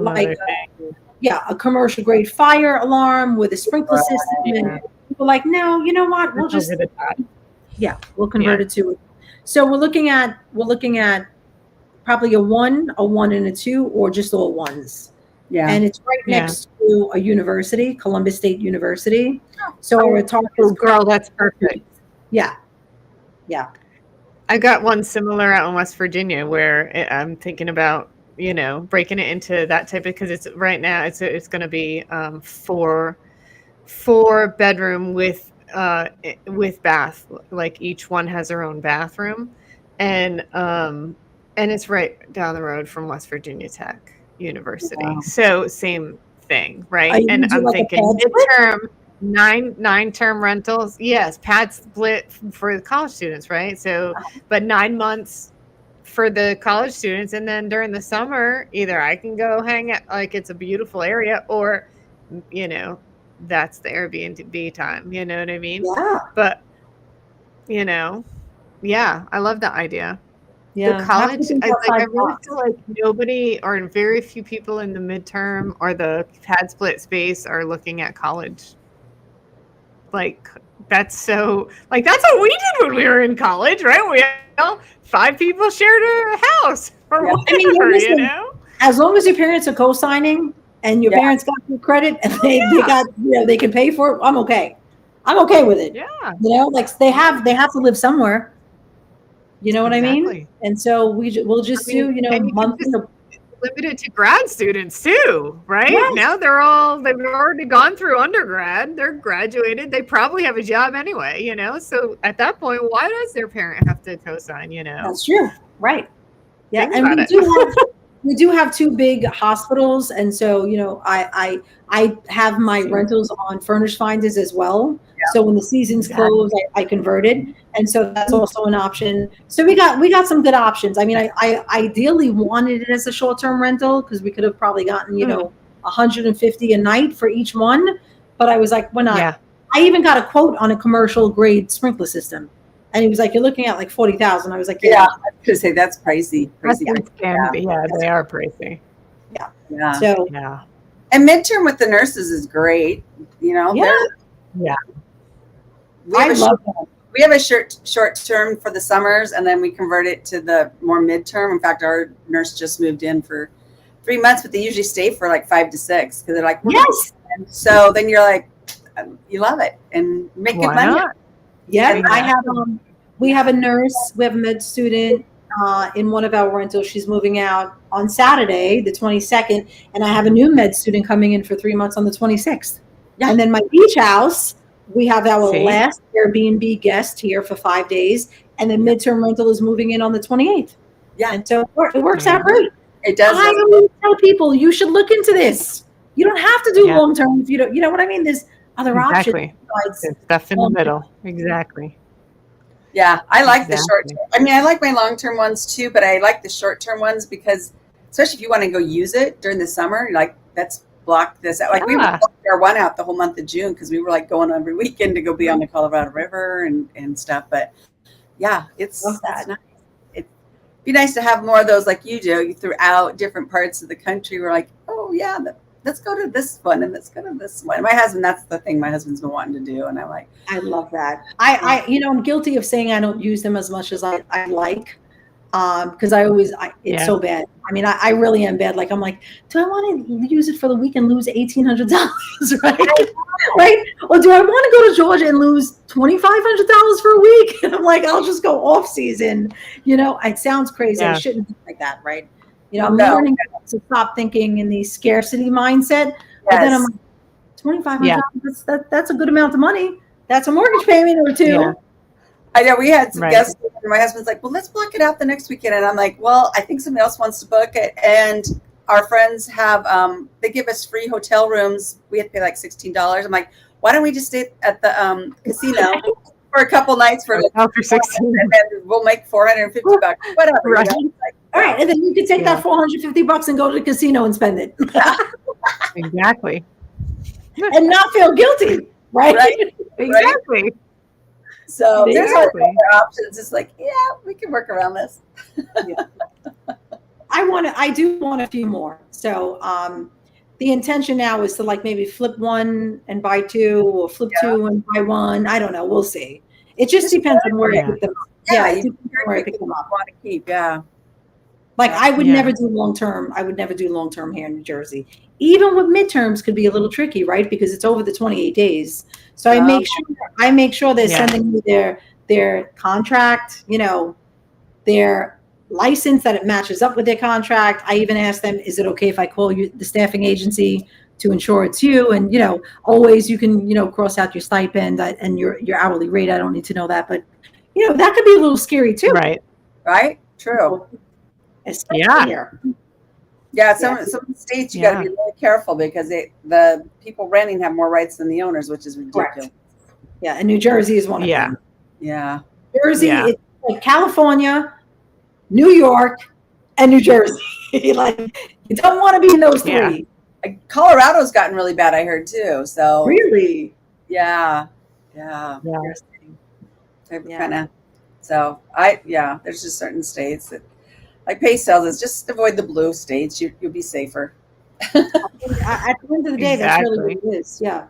a commercial grade fire alarm with a sprinkler system, and people were like, no, you know what, we'll just we'll convert it to it. So we're looking at probably a 1 and a 2, or just all 1s. Yeah. And it's right next to a university, Columbus State University. So we're talking. Oh, girl, that's perfect. Yeah. Yeah. I got one similar out in West Virginia where I'm thinking about, breaking it into that type of, because it's right now it's going to be 4-bedroom with bath, like each one has their own bathroom, and it's right down the road from West Virginia Tech University. Wow. So same thing, right? And I'm thinking midterm, 9-term rentals. Yes, pad split for the college students, right? So, but 9 months for the college students, and then during the summer, either I can go hang out, like it's a beautiful area, or that's the Airbnb time. You know what I mean? Yeah. But I love that idea. Yeah. The college, I really feel like nobody or very few people in the midterm or the pad split space are looking at college. Like that's what we did when we were in college, right? We all 5 people shared a house or whatever, As long as your parents are co-signing and your parents got good credit and they got, they can pay for it, I'm okay. I'm okay with it. Yeah. Like they have to live somewhere. You know what I mean? And so we'll just do, monthly. Limited to grad students too, right? Yes. Now they've already gone through undergrad. They're graduated. They probably have a job anyway, So at that point, why does their parent have to co-sign, That's true. Right. Yeah. And we do have 2 big hospitals. And so, I have my rentals on Furnish Finders as well. Yeah. So when the season's closed, I converted. And so that's also an option. So we got some good options. I mean, I ideally wanted it as a short-term rental, because we could have probably gotten, $150 a night for each one. But I was like, why not? Yeah. I even got a quote on a commercial grade sprinkler system. And he was like, you're looking at like $40,000. I was like, yeah. I was going to say that's pricey. Yeah, they are pricey. Yeah. Yeah. So, and midterm with the nurses is great. Yeah. I love that. We have a short term for the summers, and then we convert it to the more midterm. In fact, our nurse just moved in for 3 months, but they usually stay for like 5 to 6 because they're like, yes. And so then you're like, you love it and make good money. Not? Yeah, we have a nurse, we have a med student in one of our rentals. She's moving out on Saturday, the 22nd, and I have a new med student coming in for 3 months on the 26th. Yeah. And then my beach house, we have our last Airbnb guest here for 5 days, and the midterm rental is moving in on the 28th. Yeah. And so it works out great. It does. I always tell people you should look into this. You don't have to do long term if you don't. You know what I mean? other Exactly. options besides It's stuff in the middle. Exactly. Yeah, I like the short Exactly. term. I mean, I like my long term ones too, but I like the short term ones because, especially if you want to go use it during the summer, like let's block this out. Like we Yeah. blocked our one out the whole month of June because we were like going every weekend to go be on the Colorado River and stuff. But yeah, Love that. it's nice. It'd be nice to have more of those like you do throughout different parts of the country. We're like, oh yeah, let's go to this one and let's go to this one. My husband, that's the thing my husband's been wanting to do, and I'm like, I love that. I'm guilty of saying I don't use them as much as I like. Because it's so bad. I mean, I really am bad. Like, I'm like, do I want to use it for the week and lose $1,800, right? Right? Or do I want to go to Georgia and lose $2,500 for a week? And I'm like, I'll just go off season. It sounds crazy. I shouldn't be like that, right? I'm learning to stop thinking in the scarcity mindset. But then I'm like, $2,500, that's a good amount of money. That's a mortgage payment or two. Yeah. I know we had some guests, and my husband's like, well, let's block it out the next weekend. And I'm like, well, I think somebody else wants to book it. And our friends have, they give us free hotel rooms. We have to pay like $16. I'm like, why don't we just stay at the casino for a couple nights for $16, and then we'll make $450, whatever. Right. Like, all right. And then you can take that $450 and go to the casino and spend it. Exactly. And not feel guilty. Right? Exactly. Right? So there's other options. It's like, yeah, we can work around this. I do want a few more. So the intention now is to like maybe flip one and buy two, or flip two and buy one. I don't know. We'll see. It just depends on where I pick them up. It depends on where I pick them up. Want to keep, Like I would never do long term. I would never do long term here in New Jersey. Even with midterms could be a little tricky, right? Because it's over the 28 days. So I make sure they're sending me their contract, their license, that it matches up with their contract. I even ask them, is it okay if I call you the staffing agency to ensure it's you? And always you can cross out your stipend and your hourly rate. I don't need to know that, but that could be a little scary too. Right. True. Here. Yeah, some states you got to be really careful because the people renting have more rights than the owners, which is ridiculous. Correct. Yeah, and New Jersey is one of them. Yeah. Jersey, it's like California, New York, and New Jersey. Like you don't want to be in those three. Colorado's gotten really bad, I heard too. So really, yeah. So there's just certain states that. Like Pace tells us, just avoid the blue states. You'll be safer. At the end of the day, that's really what it is. Yeah.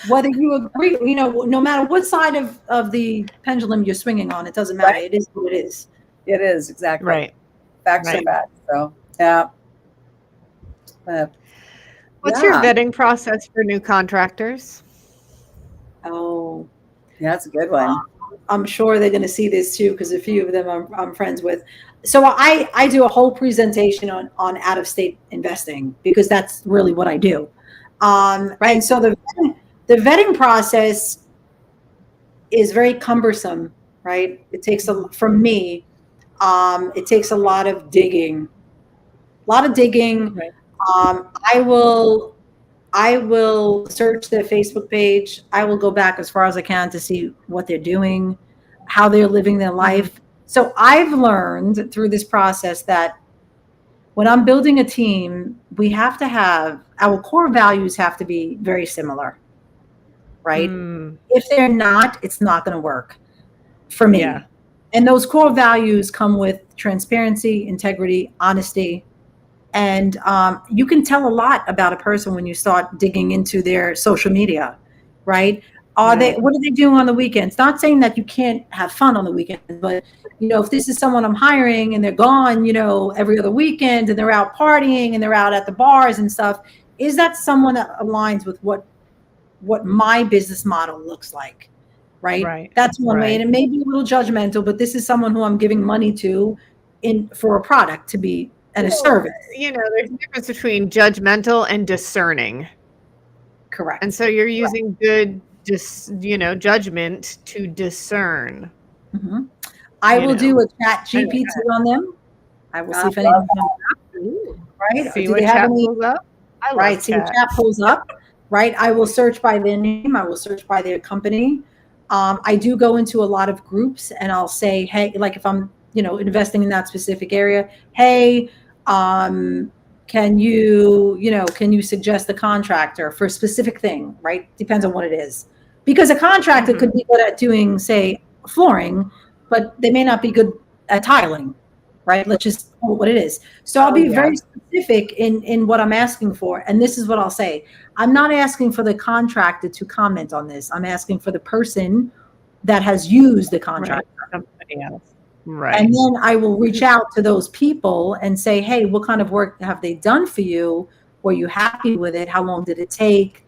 Whether you agree, no matter what side of the pendulum you're swinging on, it doesn't matter. Right. It is what it is. It is, exactly. Right. Facts are facts. So, yeah. What's your vetting process for new contractors? Oh. Yeah, that's a good one. I'm sure they're going to see this too, because a few of them I'm friends with. So I do a whole presentation on out-of-state investing because that's really what I do. And so the vetting process is very cumbersome, right? It takes from me, it takes a lot of digging. Right. I will search their Facebook page. I will go back as far as I can to see what they're doing, how they're living their life. So I've learned through this process that when I'm building a team, we have to have our core values have to be very similar, right? If they're not, it's not going to work for me. Yeah. And those core values come with transparency, integrity, honesty. And you can tell a lot about a person when you start digging into their social media, right? What are they doing on the weekends? Not saying that you can't have fun on the weekends, but if this is someone I'm hiring and they're gone, every other weekend and they're out partying and they're out at the bars and stuff, is that someone that aligns with what my business model looks like, right? That's one way. And it may be a little judgmental, but this is someone who I'm giving money to for a product to be and a service. There's a difference between judgmental and discerning. Correct. And so you're using good, judgment to discern. Mm-hmm. I will do a chat GPT on them. I will see if anything comes up. Right? See what chat pulls up. See what chat pulls up. right? I will search by their name. I will search by their company. I do go into a lot of groups and I'll say, hey, like if I'm, investing in that specific area, hey, can you suggest a contractor for a specific thing, right? Depends on what it is. Because a contractor could be good at doing, say, flooring, but they may not be good at tiling, right? Let's just call it what it is. So I'll be very specific in what I'm asking for. And this is what I'll say. I'm not asking for the contractor to comment on this. I'm asking for the person that has used the contractor. Somebody else. Right. And then I will reach out to those people and say, hey, what kind of work have they done for you? Were you happy with it? How long did it take?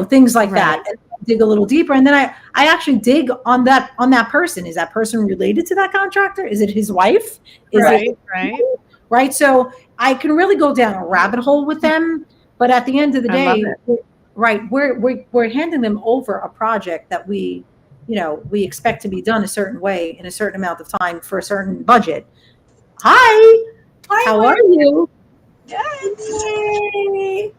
Things like that. And dig a little deeper. And then I actually dig on that person. Is that person related to that contractor? Is it his wife? Right. So I can really go down a rabbit hole with them. But at the end of the day, we're handing them over a project that we expect to be done a certain way in a certain amount of time for a certain budget. Hi, how are you? Yay.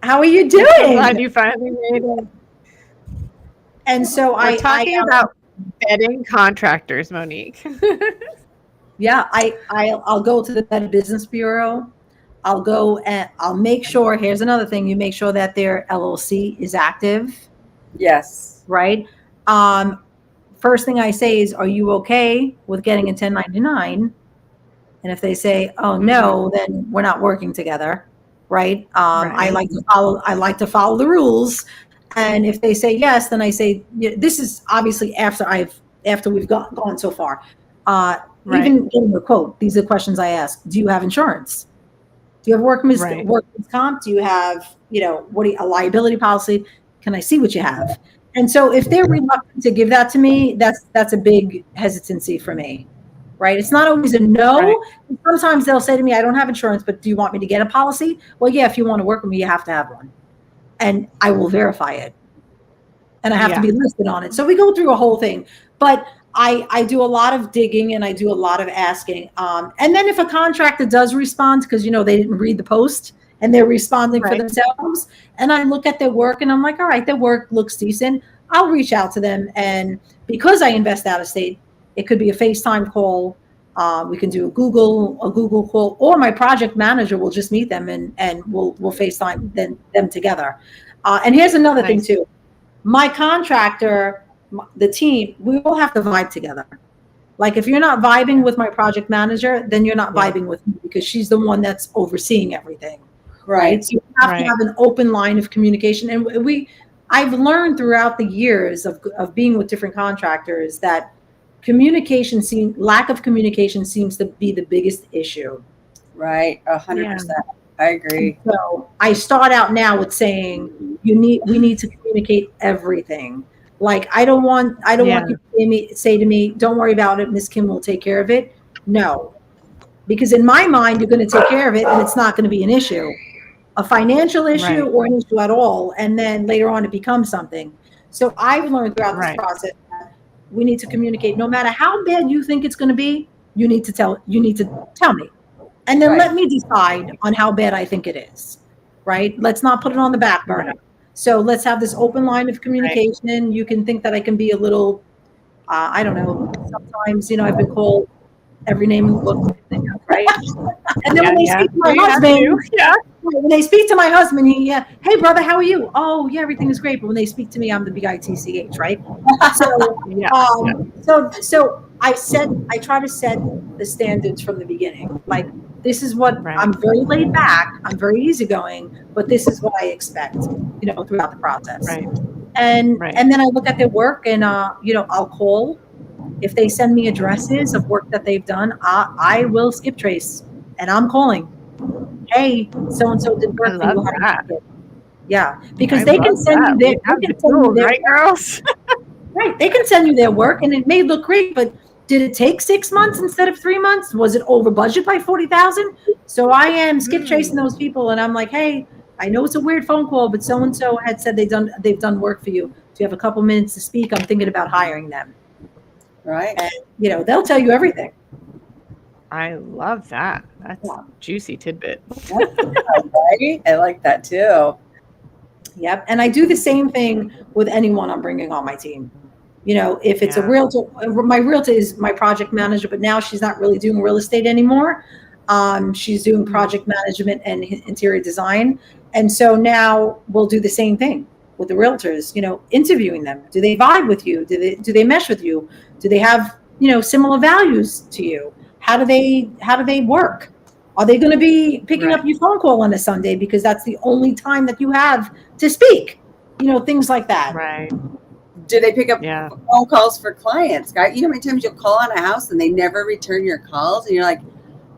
How are you doing? I'm glad you finally made it. And so we're talking about vetting contractors, Monique. Yeah, I'll go to the Better Business Bureau. I'll go and I'll make sure, here's another thing, you make sure that their LLC is active. Yes. Right. First thing I say is, are you okay with getting a 1099? And if they say, oh no, then we're not working together. Right. I like to follow the rules. And if they say yes, then I say, this is obviously after we've gone so far. Even getting a quote, these are questions I ask. Do you have insurance? Do you have workman's comp? Do you have, a liability policy? Can I see what you have? And so if they're reluctant to give that to me, that's a big hesitancy for me, right? It's not always a no. Right. Sometimes they'll say to me, I don't have insurance, but do you want me to get a policy? Well, yeah, if you want to work with me, you have to have one. And I will verify it. And I have to be listed on it. So we go through a whole thing. But I do a lot of digging and I do a lot of asking. And then if a contractor does respond, because, they didn't read the post, and they're responding for themselves. And I look at their work and I'm like, all right, their work looks decent. I'll reach out to them. And because I invest out of state, it could be a FaceTime call. We can do a Google call, or my project manager will just meet them and we'll FaceTime them together. And here's another thing too. My contractor, the team, we all have to vibe together. Like if you're not vibing with my project manager, then you're not vibing with me, because she's the one that's overseeing everything. Right. So you have to have an open line of communication. And I've learned throughout the years of being with different contractors that lack of communication seems to be the biggest issue. Right. 100%. I agree. So I start out now with saying we need to communicate everything. Like I don't want you to say to me, don't worry about it, Miss Kim will take care of it. No. Because in my mind, you're going to take care of it and it's not going to be an issue. A financial issue or an issue at all, and then later on it becomes something. So I've learned throughout this process that we need to communicate. No matter how bad you think it's going to be, you need to tell me, and then let me decide on how bad I think it is. Right? Let's not put it on the back burner. So let's have this open line of communication. You can think that I can be a little, I don't know. Sometimes I've been called every name in the book, right? And then when they speak to my husband, when they speak to my husband, hey brother, how are you? Oh yeah, everything is great. But when they speak to me, I'm the big ITCH, right? So I try to set the standards from the beginning. Like this is what I'm very laid back, I'm very easygoing, but this is what I expect, throughout the process. Right. And then I look at their work and I'll call. If they send me addresses of work that they've done, I will skip trace and I'm calling. Hey, so-and-so did work for you. Yeah, because they can send you their girls. Right, they can send you their work and it may look great, but did it take 6 months instead of 3 months? Was it over budget by $40,000? So I am skip tracing those people and I'm like, hey, I know it's a weird phone call, but so-and-so had said they've done work for you. Do you have a couple minutes to speak? I'm thinking about hiring them. Right. And, they'll tell you everything. I love that. That's Yeah. juicy tidbit. Right? I like that too. Yep. And I do the same thing with anyone I'm bringing on my team. If it's a Yeah. realtor, my realtor is my project manager, but now she's not really doing real estate anymore. She's doing project management and interior design. And so now we'll do the same thing with the realtors, interviewing them. Do they vibe with you? Do they mesh with you? Do they have, similar values to you? How do they work? Are they going to be picking up your phone call on a Sunday because that's the only time that you have to speak? Things like that. Right. Do they pick up phone calls for clients? You know how many times you'll call on a house and they never return your calls? And you're like,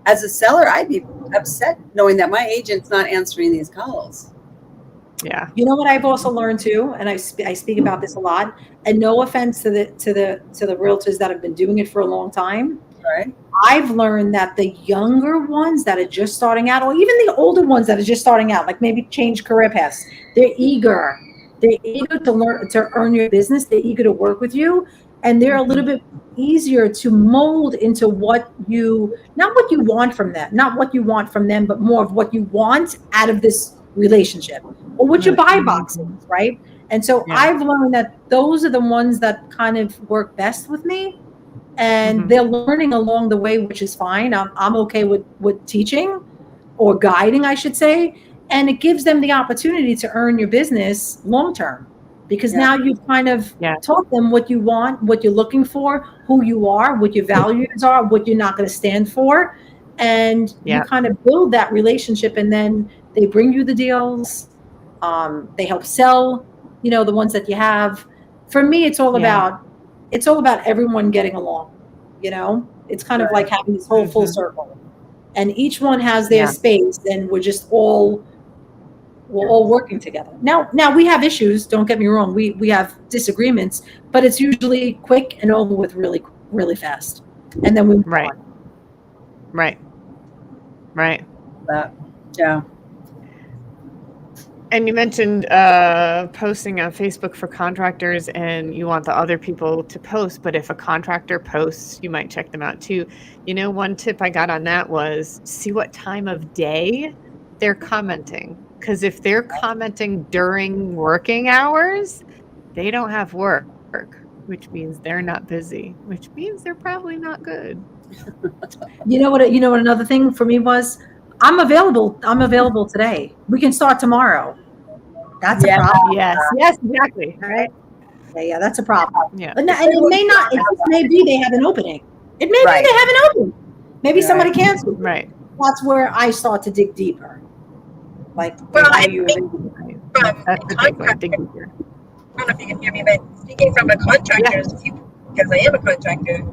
as a seller, I'd be upset knowing that my agent's not answering these calls. Yeah. You know what I've also learned too, and I speak about this a lot, and no offense to the realtors that have been doing it for a long time. Right. I've learned that the younger ones that are just starting out, or even the older ones that are just starting out, like maybe change career paths, they're eager. They're eager to learn, to earn your business. They're eager to work with you. And they're a little bit easier to mold into not what you want from them, but more of what you want out of this relationship, or what your buy box is, right? And so I've learned that those are the ones that kind of work best with me. And they're learning along the way, which is fine. I'm okay with teaching or guiding, I should say. And it gives them the opportunity to earn your business long term, because now you've kind of taught them what you want, what you're looking for, who you are, what your values are, what you're not going to stand for. And you kind of build that relationship, and then they bring you the deals. They help sell, the ones that you have. For me, it's all about everyone getting along. It's kind of like having this whole full circle, and each one has their space, and we're just all working together. Now we have issues. Don't get me wrong. We have disagreements, but it's usually quick and over with really, really fast. And then we move on. Right. Yeah. And you mentioned posting on Facebook for contractors, and you want the other people to post, but if a contractor posts, you might check them out too. One tip I got on that was see what time of day they're commenting. Because if they're commenting during working hours, they don't have work, which means they're not busy, which means they're probably not good. You know what another thing for me was, I'm available today. We can start tomorrow. That's a problem. Yes, exactly. Right? Yeah, that's a problem. Yeah. And it may not, it may be they have an opening. It may be they have an opening. Maybe somebody canceled. Right. That's where I start to dig deeper. Like, I don't know if you can hear me, but speaking from a contractor's view, because I am a contractor,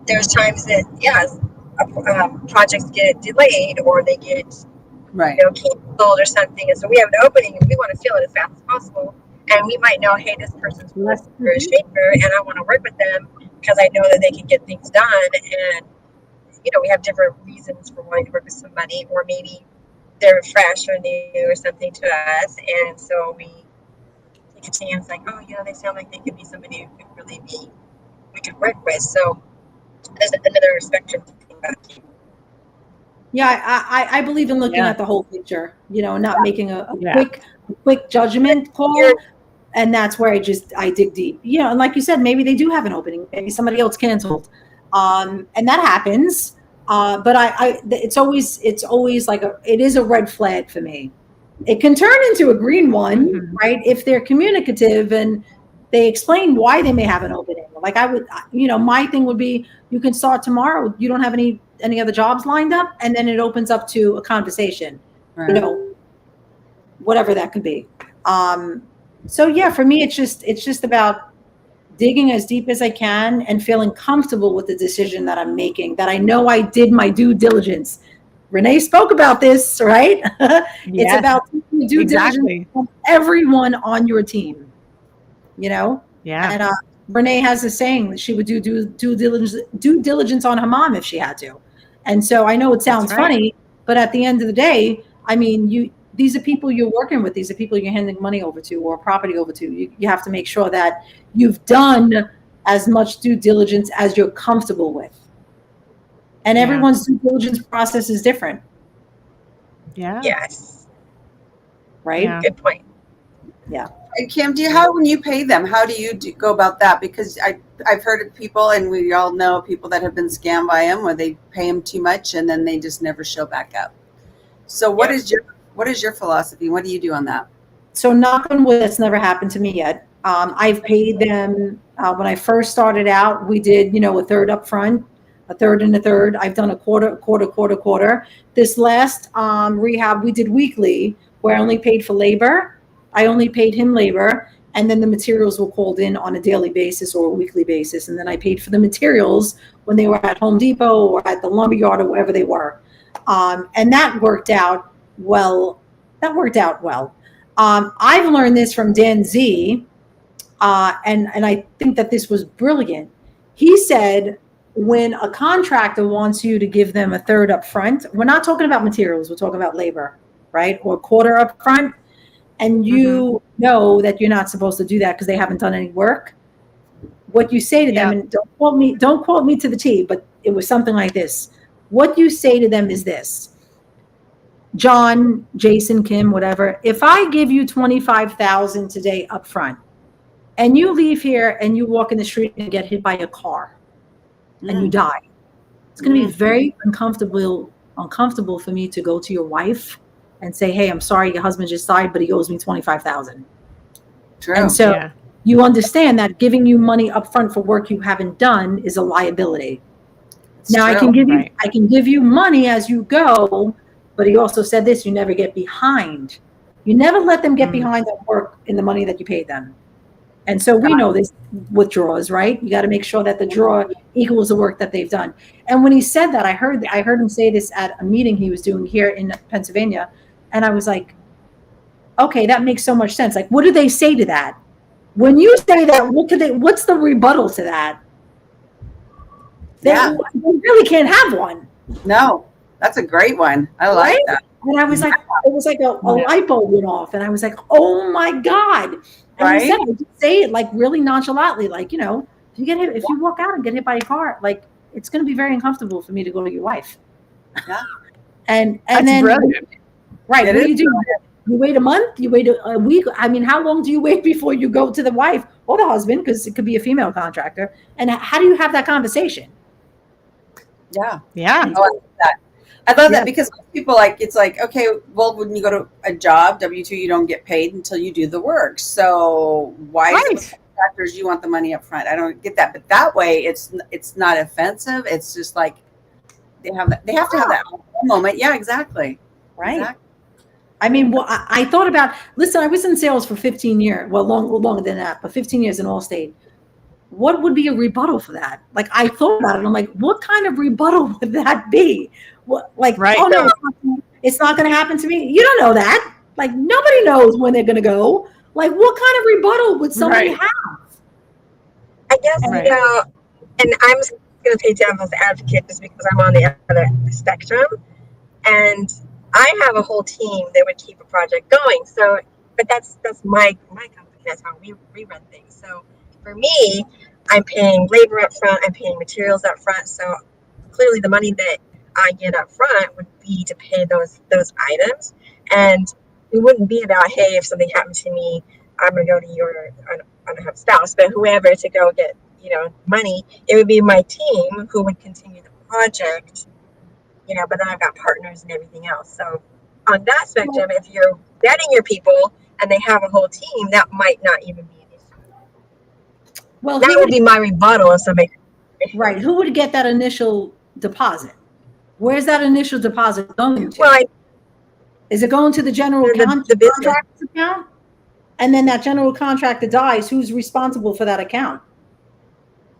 there's times that projects get delayed, or they get canceled or something, and so we have an opening and we want to fill it as fast as possible, and we might know, hey, this person's a shaper and I want to work with them because I know that they can get things done, and we have different reasons for wanting to work with somebody, or maybe they're fresh or new or something to us, and so we take a chance, like, they sound like they could be somebody who could really we could work with. So there's another spectrum to think about. Yeah, I believe in looking at the whole picture, not making a quick judgment call. And that's where I dig deep, and like you said, maybe they do have an opening, maybe somebody else canceled. And that happens. But it's always like it is a red flag for me. It can turn into a green one, right? If they're communicative and they explain why they may have an opening. Like my thing would be, you can start tomorrow. You don't have any other jobs lined up, and then it opens up to a conversation, whatever that could be. So yeah, for me, it's just about digging as deep as I can and feeling comfortable with the decision that I'm making, that I know I did my due diligence. Renee spoke about this, right? It's about due diligence from everyone on your team, Yeah. And Renee has a saying that she would do due diligence on her mom if she had to. And so I know it sounds funny, but at the end of the day, I mean, these are people you're working with. These are people you're handing money over to or property over to. You have to make sure that you've done as much due diligence as you're comfortable with. And Yeah. everyone's due diligence process is different, Yeah. Yes. right? Yeah. Good point. And Kim, when you pay them, how do you go about that? Because I've heard of people, and we all know people that have been scammed by them, where they pay them too much and then they just never show back up. So what is your philosophy? What do you do on that? So knock on wood, that's never happened to me yet. I've paid them when I first started out. We did, a third up front, a third and a third. I've done a quarter. This last rehab we did weekly, where I only paid for labor. I only paid him labor, and then the materials were called in on a daily basis or a weekly basis, and then I paid for the materials when they were at Home Depot or at the lumberyard or wherever they were, and that worked out well. I've learned this from Dan Z, and I think that this was brilliant. He said, when a contractor wants you to give them a third up front, we're not talking about materials, we're talking about labor, right? Or quarter up front. And you know that you're not supposed to do that because they haven't done any work. What you say to them, and don't quote me to the T, but it was something like this. What you say to them is this: John, Jason, Kim, whatever, if I give you $25,000 today up front, and you leave here and you walk in the street and get hit by a car and you die, it's going to be very uncomfortable for me to go to your wife and say, hey, I'm sorry, your husband just died, but he owes me $25,000. True. And so you understand that giving you money up front for work you haven't done is a liability. Now I can give you money as you go, but he also said this: you never get behind. You never let them get behind that work in the money that you paid them. And so we know this with draws, right? You got to make sure that the draw equals the work that they've done. And when he said that, I heard him say this at a meeting he was doing here in Pennsylvania, and I was like, okay, that makes so much sense. Like, what do they say to that? When you say that, what's the rebuttal to that? They really can't have one. No, that's a great one. I like that. And I was like, it was like a light bulb went off, and I was like, oh my God. And he said, I just say it like really nonchalantly, like, if you get hit, if you walk out and get hit by a car, like, it's going to be very uncomfortable for me to go to your wife. Yeah. And that's then brilliant. Right. What do you do? You wait a month? You wait a week? I mean, how long do you wait before you go to the wife or the husband? Because it could be a female contractor. And how do you have that conversation? Yeah. Yeah. Oh, I love that. I love that because people it's like, okay, well, when you go to a job, W-2, you don't get paid until you do the work. So why is it contractors you want the money up front? I don't get that. But that way it's not offensive. It's just like they have to have that moment. Yeah, exactly. Right. Exactly. I mean, well, I thought about, listen, I was in sales for 15 years, well, longer than that, but 15 years in Allstate. What would be a rebuttal for that? Like, I thought about it. I'm like, what kind of rebuttal would that be? What, like, oh no, it's not going to happen to me. You don't know that. Like, nobody knows when they're going to go. Like, what kind of rebuttal would somebody have? I guess, and I'm going to play devil's advocate just because I'm on the other spectrum. And I have a whole team that would keep a project going. So, but that's my company. That's how we run things. So for me, I'm paying labor up front. I'm paying materials up front. So clearly the money that I get up front would be to pay those items. And it wouldn't be about, hey, if something happened to me, I'm going to go to your, I don't have a spouse, but whoever to go get, money. It would be my team who would continue the project. But then I've got partners and everything else. So on that spectrum, if you're vetting your people and they have a whole team, that might not even be an issue. Well, that would be my rebuttal if somebody. Right. Who would get that initial deposit? Where's that initial deposit going to? Well, is it going to the general contractor's account? And then that general contractor dies. Who's responsible for that account?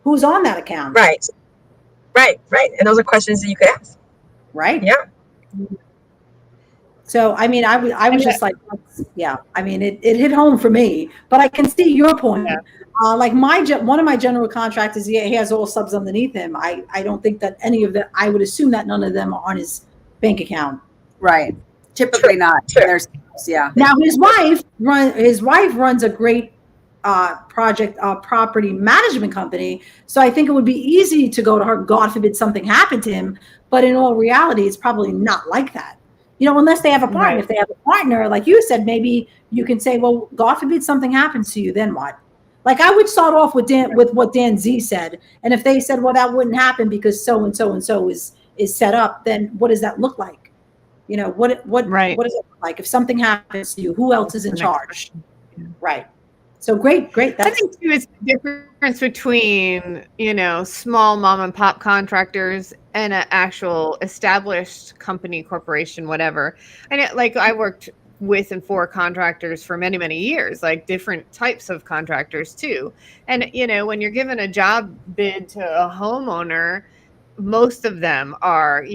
Who's on that account? Right. And those are questions that you could ask. Right. Yeah. So, I mean, I was just like, yeah, I mean, it hit home for me, but I can see your point. Yeah. Like one of my general contractors, he has all subs underneath him. I don't think that any of them, I would assume that none of them are on his bank account. Right. Typically not. Sure. There's, yeah. Now his wife runs a great property management company. So I think it would be easy to go to her, God forbid something happened to him. But in all reality, it's probably not like that. Unless they have a partner. Right. If they have a partner, like you said, maybe you can say, well, God forbid something happens to you, then what? Like I would start off with what Dan Z said. And if they said, well, that wouldn't happen because so and so and so is set up, then what does that look like? What Right. does it look like? If something happens to you, who else is in charge? Right. So great. I think too, it's the difference between, small mom and pop contractors and an actual established company, corporation, whatever. And I worked with and for contractors for many, many years, like different types of contractors too. And, when you're given a job bid to a homeowner, most of them are,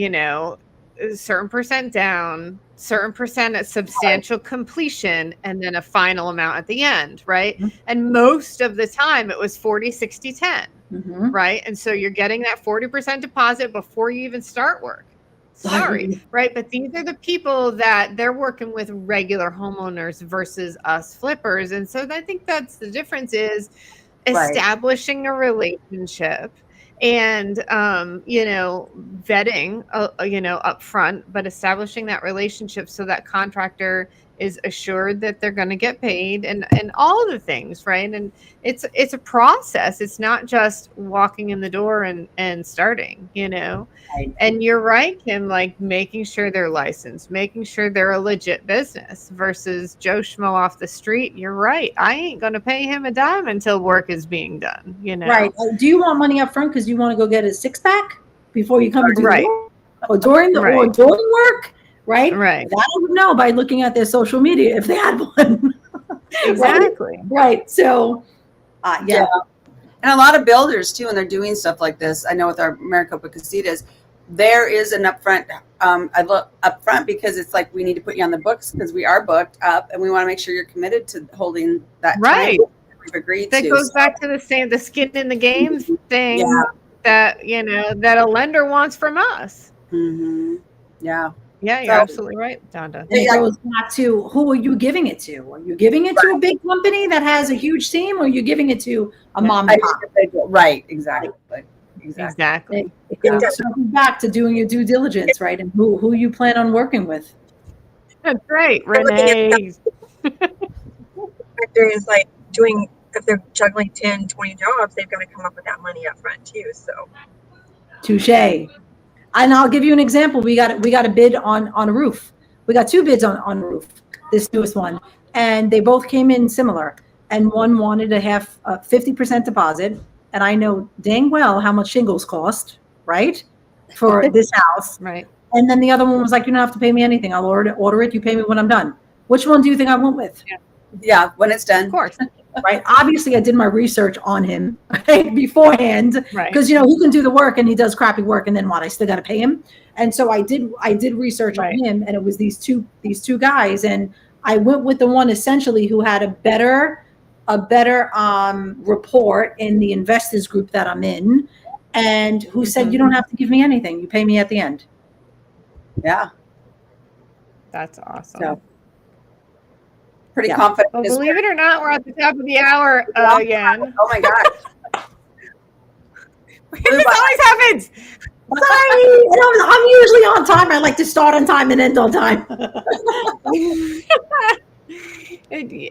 a certain percent down, certain percent at substantial completion, and then a final amount at the end, right? Mm-hmm. And most of the time it was 40, 60, 10, right? And so you're getting that 40% deposit before you even start work. Sorry, right? But these are the people that they're working with regular homeowners versus us flippers. And so I think that's the difference is establishing a relationship and vetting up front, but establishing that relationship so that contractor is assured that they're going to get paid and all the things, right? And it's a process. It's not just walking in the door and starting, Right. And you're right, Kim, like making sure they're licensed, making sure they're a legit business versus Joe Schmo off the street. You're right. I ain't going to pay him a dime until work is being done, Right. Do you want money up front because you want to go get a six-pack before you come to do the work? Or during or during work? Right. That I would know by looking at their social media if they had one. Exactly. Right. So, yeah. And a lot of builders too, when they're doing stuff like this, I know with our Maricopa Casitas, there is an upfront. I look upfront because it's like we need to put you on the books because we are booked up, and we want to make sure you're committed to holding that right. time we've agreed that to. Goes back to the skin in the game thing that that a lender wants from us. Mm-hmm. Yeah. Yeah, you're absolutely right, Donda. And it goes back to who are you giving it to? Are you giving it to a big company that has a huge team, or are you giving it to a mom and pop? Right, exactly. It goes back to doing your due diligence, right? And who you plan on working with. That's right, Renee. There is like doing, if they're juggling 10, 20 jobs, they've got to come up with that money up front too. So, touche. And I'll give you an example. We got a bid on a roof. We got two bids on a roof, this newest one, and they both came in similar. And one wanted to have a 50% deposit, and I know dang well how much shingles cost, right, for this house. Right. And then the other one was like, you don't have to pay me anything. I'll order it. You pay me when I'm done. Which one do you think I went with? Yeah, when it's done. Of course. Right. Obviously, I did my research on him beforehand because he can do the work and he does crappy work, and then what? I still got to pay him. And so I did research on him, and it was these two guys, and I went with the one essentially who had a better report in the investors group that I'm in, and who said you don't have to give me anything, you pay me at the end. Yeah, that's awesome. So, pretty confident. Well, believe it or not, we're at the top of the hour again. Oh my God. This always happens. Sorry, I'm usually on time. I like to start on time and end on time.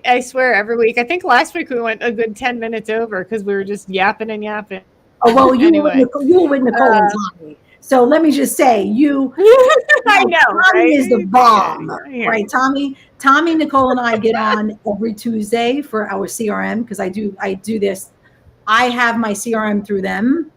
I swear, every week. I think last week we went a good 10 minutes over because we were just yapping and yapping. Oh, well, you were with Nicole and Tommy. So let me just say, I know, Tommy is the bomb, right? Tommy, Nicole, and I get on every Tuesday for our CRM because I do this. I have my CRM through them,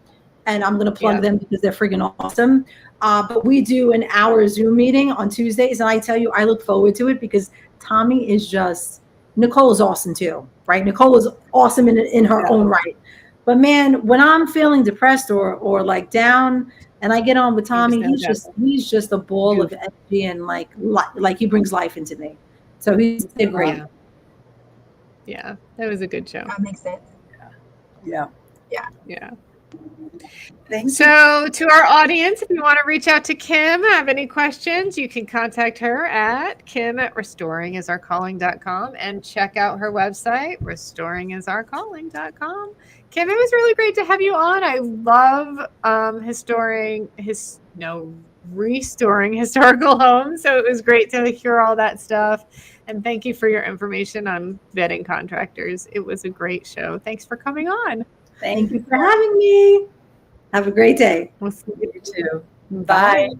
and I'm going to plug them because they're friggin' awesome. But we do an hour Zoom meeting on Tuesdays, and I tell you, I look forward to it because Tommy is just, Nicole is awesome too, right? Nicole is awesome in her own right. But man, when I'm feeling depressed or like down, and I get on with Tommy, he's just a ball of energy, and like he brings life into me. So he's great. Yeah, that was a good show. That makes sense. Yeah. Thank you. So, to our audience, if you want to reach out to Kim, have any questions, you can contact her at kim@restoringisourcalling.com and check out her website, restoringisourcalling.com. Kim, it was really great to have you on. I love restoring historical homes. So it was great to hear all that stuff. And thank you for your information on vetting contractors. It was a great show. Thanks for coming on. Thank you for having me. Have a great day. We'll see you. You too. Bye. Bye.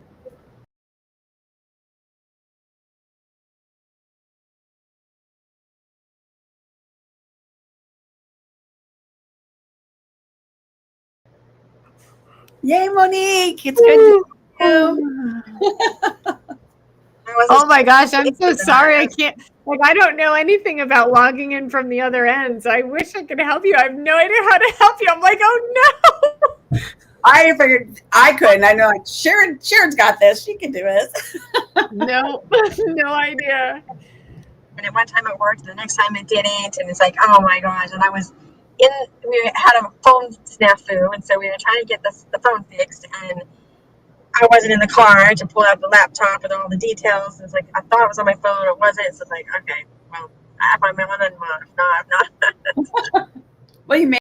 Yay, Monique. It's good to see you. Oh my gosh, I'm so sorry. I can't, I don't know anything about logging in from the other end. So I wish I could help you. I have no idea how to help you. I'm like, oh no. I figured I couldn't. I know, like, Sharon's got this. She can do it. No, no idea. And at one time it worked, the next time it didn't, and it's like, oh my gosh. And we had a phone snafu, and so we were trying to get the phone fixed, and I wasn't in the car to pull out the laptop with all the details. It's like, I thought it was on my phone, it wasn't. So it's like, okay, well, if I'm on, then if not, I'm not. Well, you made